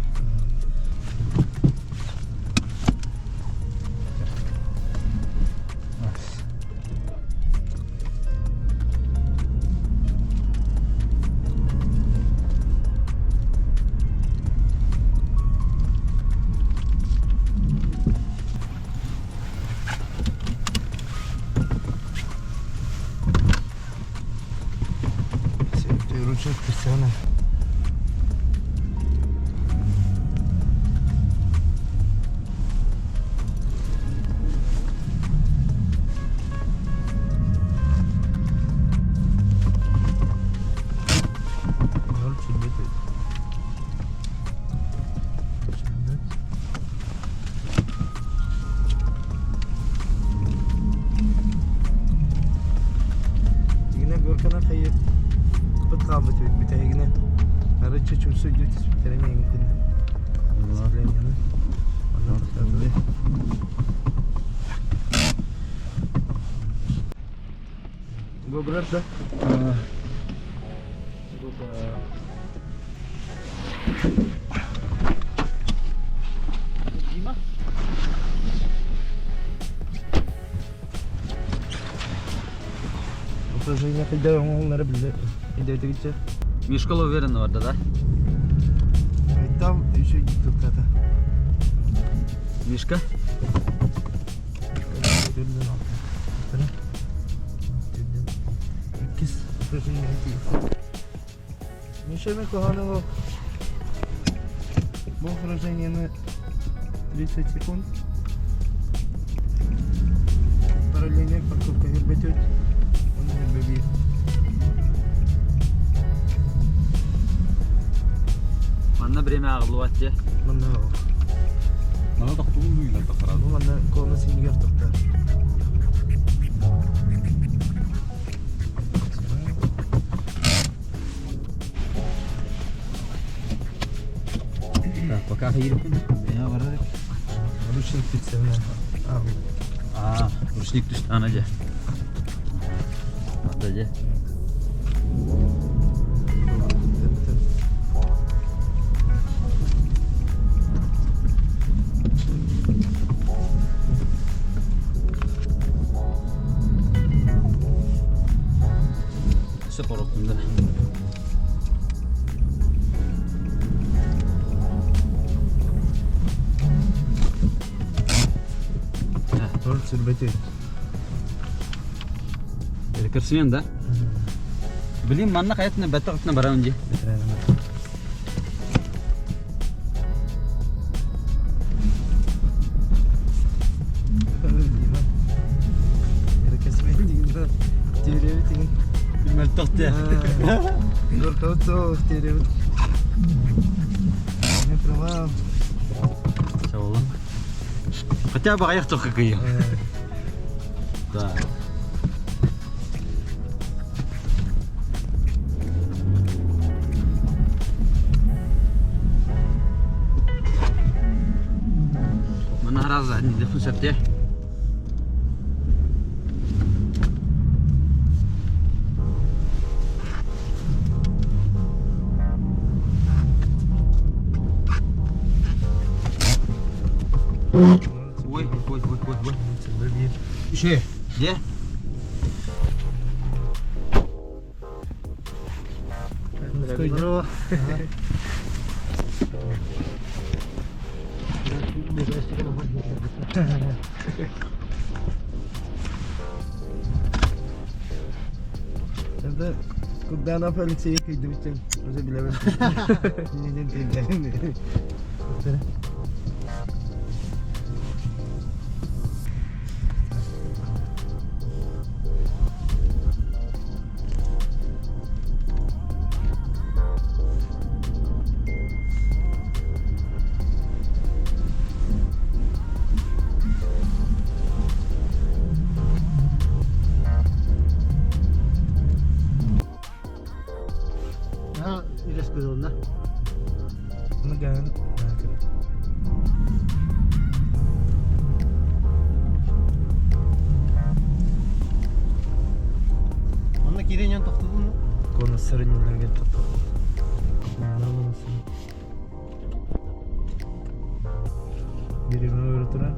Ручек Кристиана. Yine Gorkan'a kayıp. Kapıt kaldı bir tane yine. Arı çocuksu gidiyor bir tane yine. Bu burada. Упражнения когда онları bildi. İdedikçe. Мишкол уверен orada da. Там еще гиту когда. Мишка? İkiz упражнения. Мишами Коханову. Бог рождения на 30 секунд. Параллельно парковка вербетет. Он вербебит. Манна время ағылуат же. Манна о. Мана тақтуын дуйлар тақырады. Bu manna konu sinir tutar. Пока hayırım. Ya var ya. Ruşnik bitsemine. Abi. Ручник düştü anaca. Anaca. Spor okulunda. Doğru sürbeti. Kırsıyan da. Bileyim manna hayatına batakatına bara önce. Bilmem tahtı. Горкауто, вперед. Не права. Sağ olun. Хотя бы аyak çok kakıyor. Да. Mana razı не defun septe. Ой. Şey. Где? Здорово. Burada kudana polisiye kıydı bütün. Özür dilerim. Neden değil. Ha, iles kızılında. Bunu gelin. Onunla giren yan toktadın mı? Konu sırınyolarga tuttu. Birini öğretiren.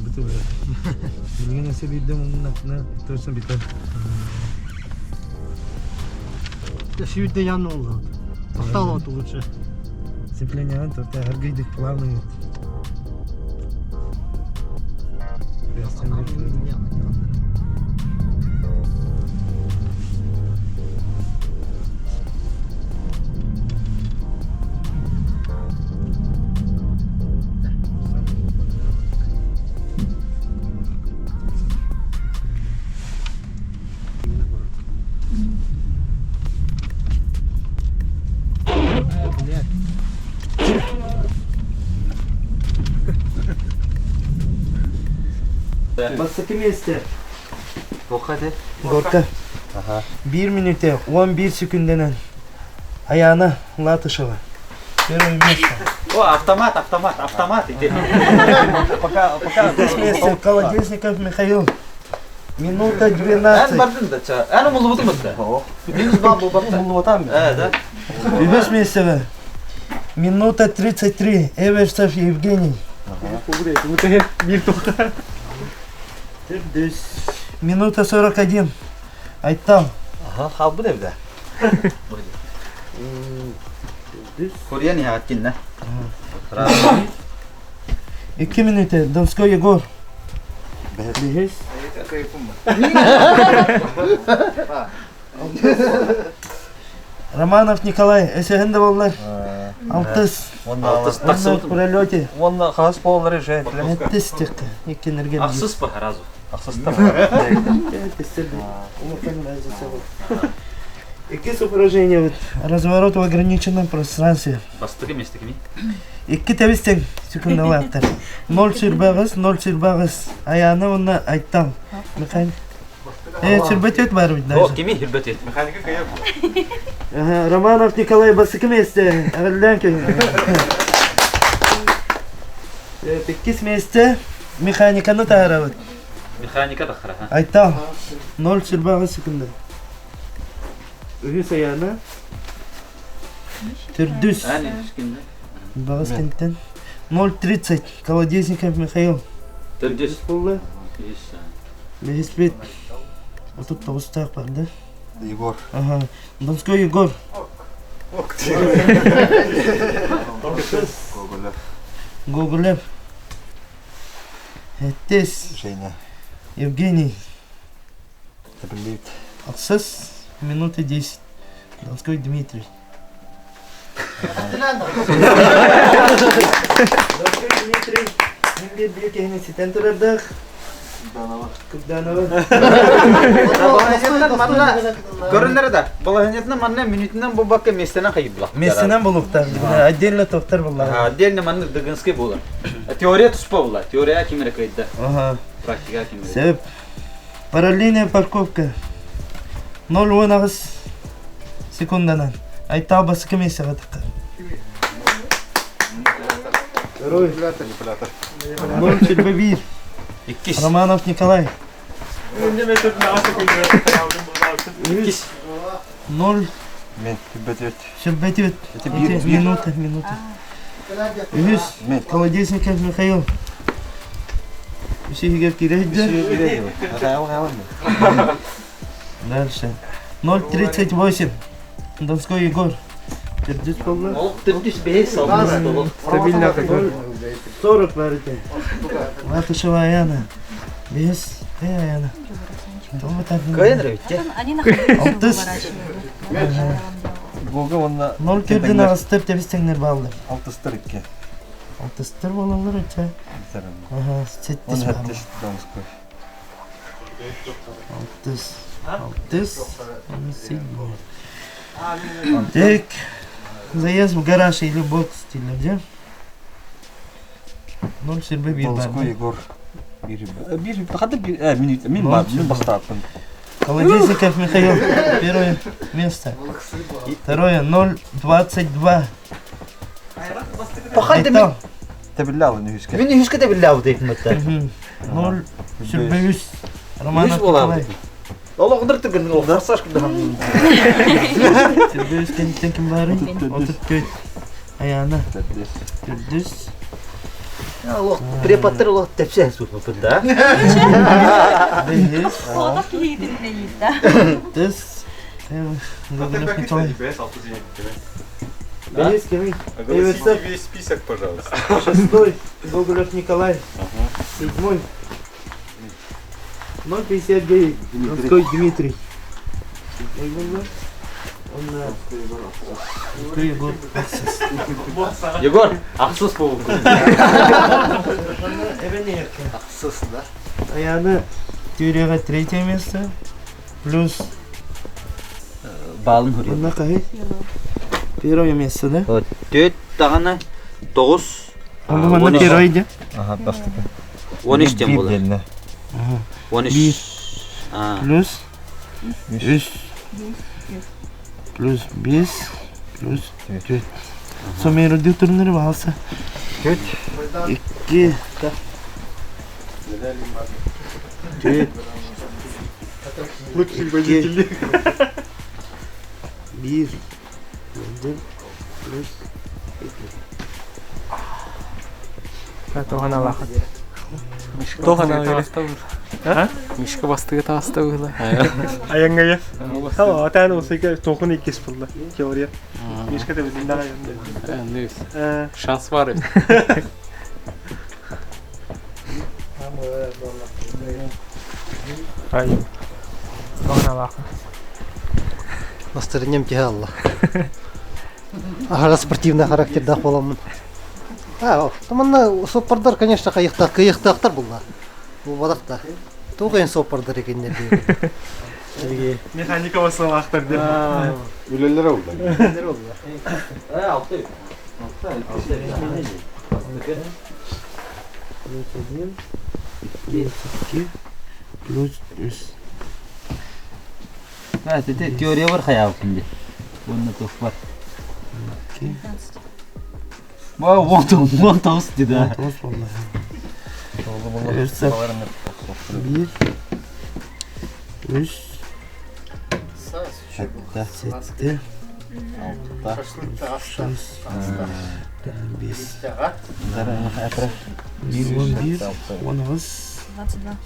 Betul ya. Dengan nasi lidah nak terus biter. Ya şu de yan oldu. Toktal oldu lütfen. Сцепление антота аргидик плавный. Basıkı месте. Hadi. Gorka. 1 minüte 11 sekundenen ayağına латышева. Первое место. О, автомат. Пока. Здесь место Колодезников Михаил. Минута 12. Бардın da ça. Ana mulu buldum da. Deniz bal bu baktı. Mulu vatan mı? Evet. Здесь место. Минута 33. Эверсов Евгений. Bu buraya. Bu da hep bir tokta. Минута 41. Айттам. Ага, халбы да бде. Korean ya hakkında. 2 минуты. Донской Егор. Бехис. Романов Николай. Эсегенде боллар. Алтыс. Онна пролете. Онна хас болары же. Эттис тек. Икенерген. Aksız mı Razu? Iki соображения вот. Разворот в ограниченном пространстве. Bastığı mı istek mi? İki tebisten секундалаттар. 0 сүрбәгыз, 0 сүрбәгыз. Аяны онна айттам. Механик. Сүрбәтет бар бит O даже. kimi hürbet et? Романов Николай басыкы месте. Әгәлдән көй. 8 месте. Механиканы таарабыт. Mekanika da kara ha. Айттам. 0 сүрбәгыз секунда. Үгіз аяны. Түрдүс. Yani ilişkinde. Багыз кенттен. 0.30. Колодезников Михаил. Dördüz. Болды. Yes. Бехиспет. Тут толстак бар, да? Егор. Ага. Донской Егор. Гоголев. Эттес. Женя. Евгений. Табилит. Аксес. Минуты 10. Донской Дмитрий. Донской Дмитрий. Менде büyük ehnesinden turardık. Куданова. Görünleri de. Balahanyatına manne minutinden bu bakka mesleğine kayıplar. Мессенен болуктар. Отдельно тоқтар болар. Отдельно манны дыгынский болар. Теория туспа болар. Теория кимere kayıtda. Ага. Практика кимere. Себеп. Параллельная парковка. 0.19 секунданан. Айта басыкы месеға таққа. Второй. 0.1. Романов Николай. 0. Мен hübbet. Шербетет. Минута. 100. Колодезников Михаил. Üşüğü kireydi. Дальше. 0.38. Донской Егор. Тердис болла. Dördüz behe saldı. Стабильно какой. 40 var idi. Латышева Аяна. Без. Аяна. Кайын ревитте. Они находятся Алтыс. Гога онна 0 керден ағыстып тебістеңдер балды. алтыстыр икке. Алтыстыр болалар өтсе. Ага, сеттес Он бар. хаттеш Донской. Алтыс. Седьмой. Так. Заезд в гараж или бокс стиле, где? 0 сербе bir Донской бар. Егор. Bir hadi bir minut. Min var. Min бастаппын. Колодезников Михаил. Первое место. Второе 0.22. Айтам. Табиллял не hüske. Beni hüskede billahi deyip mütte. 0 сербе 100. Романов Yüz ola. Николай. Allah kıdır tıkın. O farsаш kıdır. Сербе 100 кенттен ким бары? 34. Аяна. Түрдүс. Allah prepatır Allah tepsi hesu fıfında. Бехис. O da yiğidin değil de. Тыс. Гоголев Николай. Бехис кеми? Весь список, пожалуйста. 6. Гоголев Николай. 7. 0.59. Донской Дмитрий. Донской Егор. Егор, haksız bu. Аксыс, да? Аяны теорияға 3 место. Плюс. Balın hürüyor. Онна қай? Первое место, да? Вот. 4 tane 9. Онна первое де? Ага, бастыпын. 13 tem olur. 13. Плюс. 3. Плюс 5. Плюс 4. Сомер редукторları alsa. 4. 2. 4. Лучший водитель. 1. Плюс. Katauhan alakad. Тохана öyle. Ha? Мишка бастыгы таста было. Ayangaya. Tamam, atan olsa ki tokunu ikis buldu. Teoriya. Mishka da bizim daha yanında. Neyse. Şans var. Hayır. Tохана bak. Настроением тягалла. Ага, спортивный характер да боламын. Таманна сопардар, конечно, кайыктактар булла. Бул бадакта. Туган сопардар экендер дейт. Механика басылы актар деп. Ülelere oldu. Ülelere oldu. Altı. Плюс 3. Ha, teoriya var hayal şimdi. Bununla top var. Vay, won tost dedi ha. Tost vallahi. Versek 1 3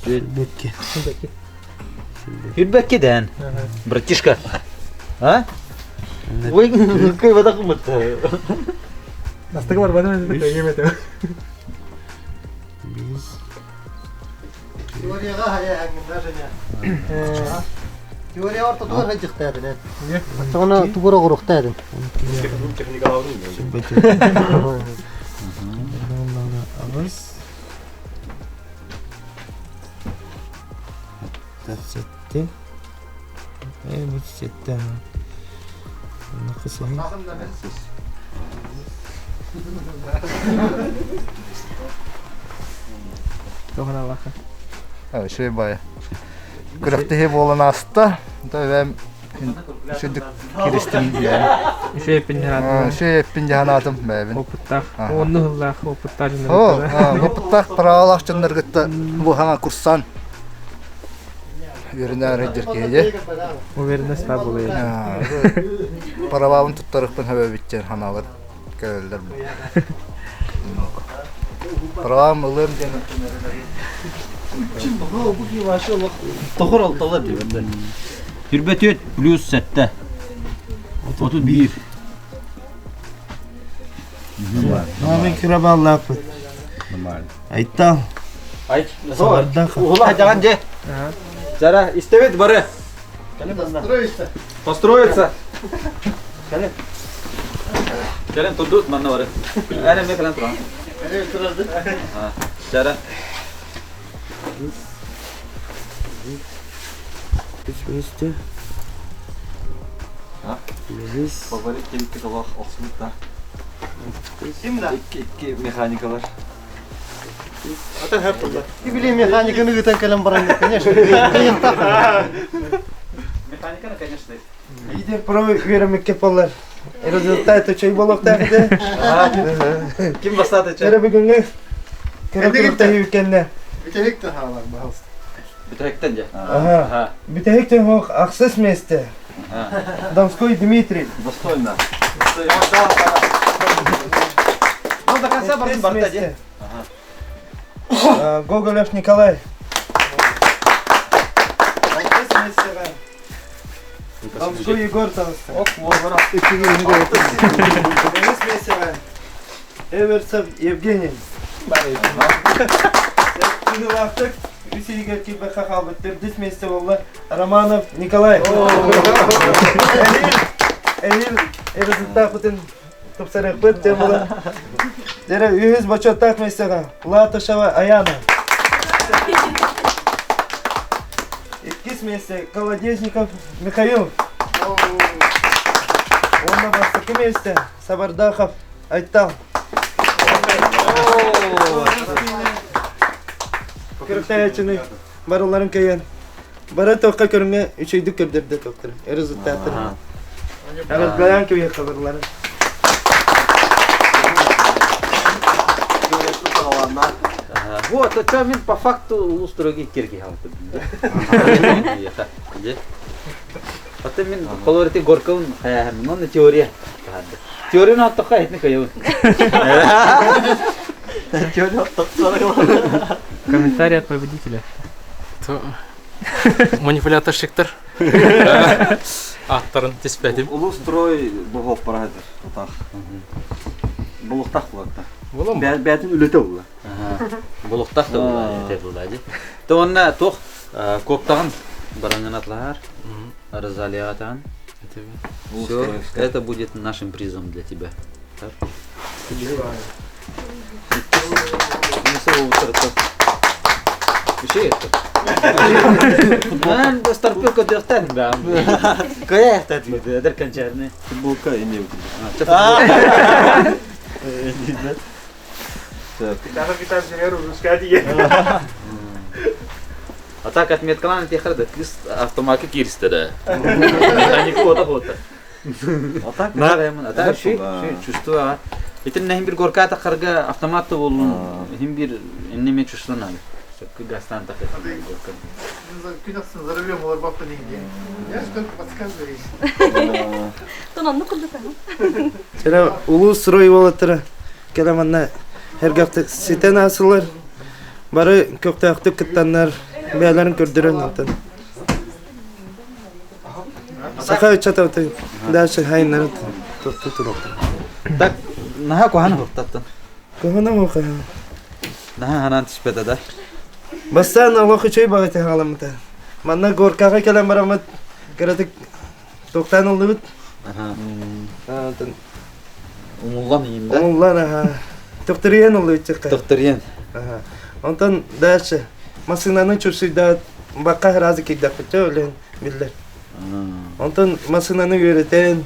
7 Hürbekkeden. Bratишка. А? Ой, какой водохмыт-то. Настыгы бар бадам эзбек егемете. Теорияга хаягында жана. Теория орта тугар хажыктадын. Аттагына тугара куруктадын. Техника алдым. Тәтсетте. Бутсетте. Накысай. Тохана бак. Evet, şey baya. Kırıkta hep olan hasta. Da ben şimdi kiristim yani. Şey pinjahat. Şey pinjahatum ben. Oputtak. Onu hılla oputtar. Oputtak paralak canlar gitti. Bu hana kursan. Yürüner ederkeydi. O verine stab oluyor. Parabağın tuttarıp ben hava bitecek hanalar. Köylüler bu. Parabağım ılığım cennet. Bu ki maşallah. Tohur altılar diyor. Hürbetiyet plus 7. 31. Namen kiraballah yapıt. Aytal. Ay. Sabardan kal. Ulan jangan je. Cara istewet bare. Построиться. Kalian tunduk mana bare? Ada me kalian turun. Evet, turaldı. Ha. Cara. Üstü. Ha? Biz. Favorit kelik sabah Oxford'da. Kimde? İki mekanika var. Atan her türlü. Ne bileyim mekanikini gıtan kalem baran конечно. Kıyıkta. Mekanika ne конечно. İyidir pro vermek yaparlar. Rezultat çay balık taktı. Kim basat Çare bugün kırıkta yükenne. Bitehikten halar bahas. Bitehikten je. Aha. Bitehikten hoch akses meste. Damskoy Dmitriy. Достойно. Ну, до конца борт борта. Гоголев Николай. Damskoy Егор tanıştı. Денис Месева. Эверцев Евгений. Şimdi baktık. Üsiliger ki baka kalbettir. Dis Mesev oldu. Romanov Nikolay. Elil rezultat bütün topsarak bıt demolu. Dere üyüz başot tak mesela. Latışava Ayana. İkis mesle Kolodeznikov Mikhail. Onda bastaki mesle Sabardakov Aytal. Kırıktayaçını barıların kayan. Bara toqqa körünge üçüydü kördürde toqtır. Rezultatı. Evet, bayan köye kabarları. Вот, это min по факту устроги кирги халты. Это min колорити горкаун хаяхам, но на теория. Теория на тоққа етне каяун. Теория тоққа Комментарий от победителя. Манипуляторщиктер. Аттарын теспәдим. Улустрой бұғып барады. Бұлықтақ болады. Бәтін үлеті болады. Бұлықтақ да болады. Тоғынна тоқ көптағын бараңын атлағар. Розалиятан. Все, это будет нашим призом для тебя. Так? Еще это. Man starpil ko dörten bam. Kaya tat video der kancarne. Футболка и не Kita ingenieru sekali ya. А так отметкалан те хрда кис автомаки кирстеда. Они фото. А так нагамен, а так şey чувствую. Итен нахим бир горката харга автоматты болун. Хим бир иннеме чувствуна. Гастан так это горка. Күнәсен за рулем олар бапты нигде. Я ж только подсказываю. Тонанны кылдык. Жана улустрой болотура. Келеманна хергакты ситен асылар. Бары көктөктү кыттаннар. Бәләрен көрдүрөн алтын. Саха чатавты. Дальше хайнар tutulur. Так, наха кохана хоктаттан. Кохана мока. Наха ханан тишпетада. Бастан Аллахы чөй багыты халамыта. Манна горкага келем барамыт. Керетик токтан олдубут. Алтын. Умулган ийинде. Умулган Токториен олдубут чыкка. Токториен. Онтон дальше машинаны чурсуйда бакка разы кийдак бутча олен биллер. Онтон машинаны үйрөтен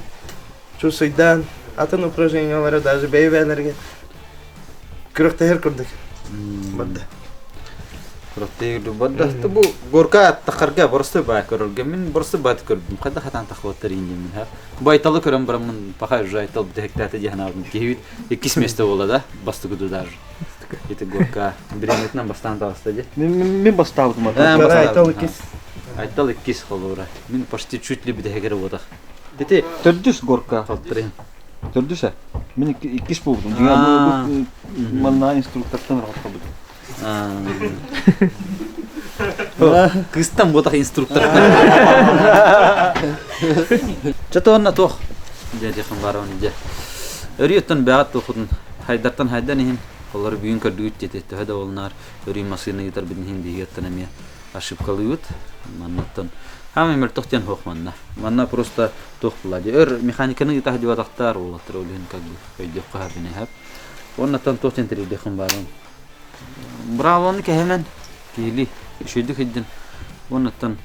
чурсуйдан атын упражнениялары даже бейбелерге күрөктөр көрдүк. Бадда. Күрөктөр бадда. Бу горка тахарга борсты баа көрөргө мен борсты бат көрдүм. Када хатан тахваттар инде мен ха. Байталы көрөм барамын пахай жайтал дехтаты жахнабын кийит. 2 месте болду да, бастыгыды даже. Это горка биреметнен бастан табыстады. Мен бастабым. Айтал кис холора. Мен почти чуть ли бидегер бодах. Дете төрдүс горка. Толтырын. Төрдүсө. Мен 2 болдум. Жана манна инструктордан рахат болду. Кыстан бодах инструктор. Чатонна тох. Дяде хамбарон иде. Өрүттөн баат тохун хайдартан хайдан Олар бүйін көрдігіт жететті, өді олынар өрей масыны етер бідін хинді еттінеме ошибкалы ют. Маннаттан. Хам емер тоқтен хоқ манна. Манна просто тоқ бұлади. Механиканы етахди вадақтар олаттыр олығын как бы өйдеп қағабыны хап. Оннаттан тоқтен тірілдеқін барын. Бравоны кәхемен кейли шүйдік едден. Оннаттан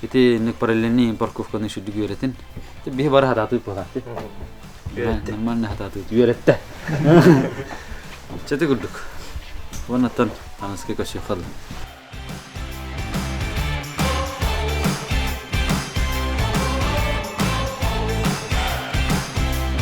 ете нек параллельный парковканы шүйдік өретін. Бейі бары хататы бұғаты. Нормально хататы өретті. Чәті күрдік. Оннаттан аныске көші қалды.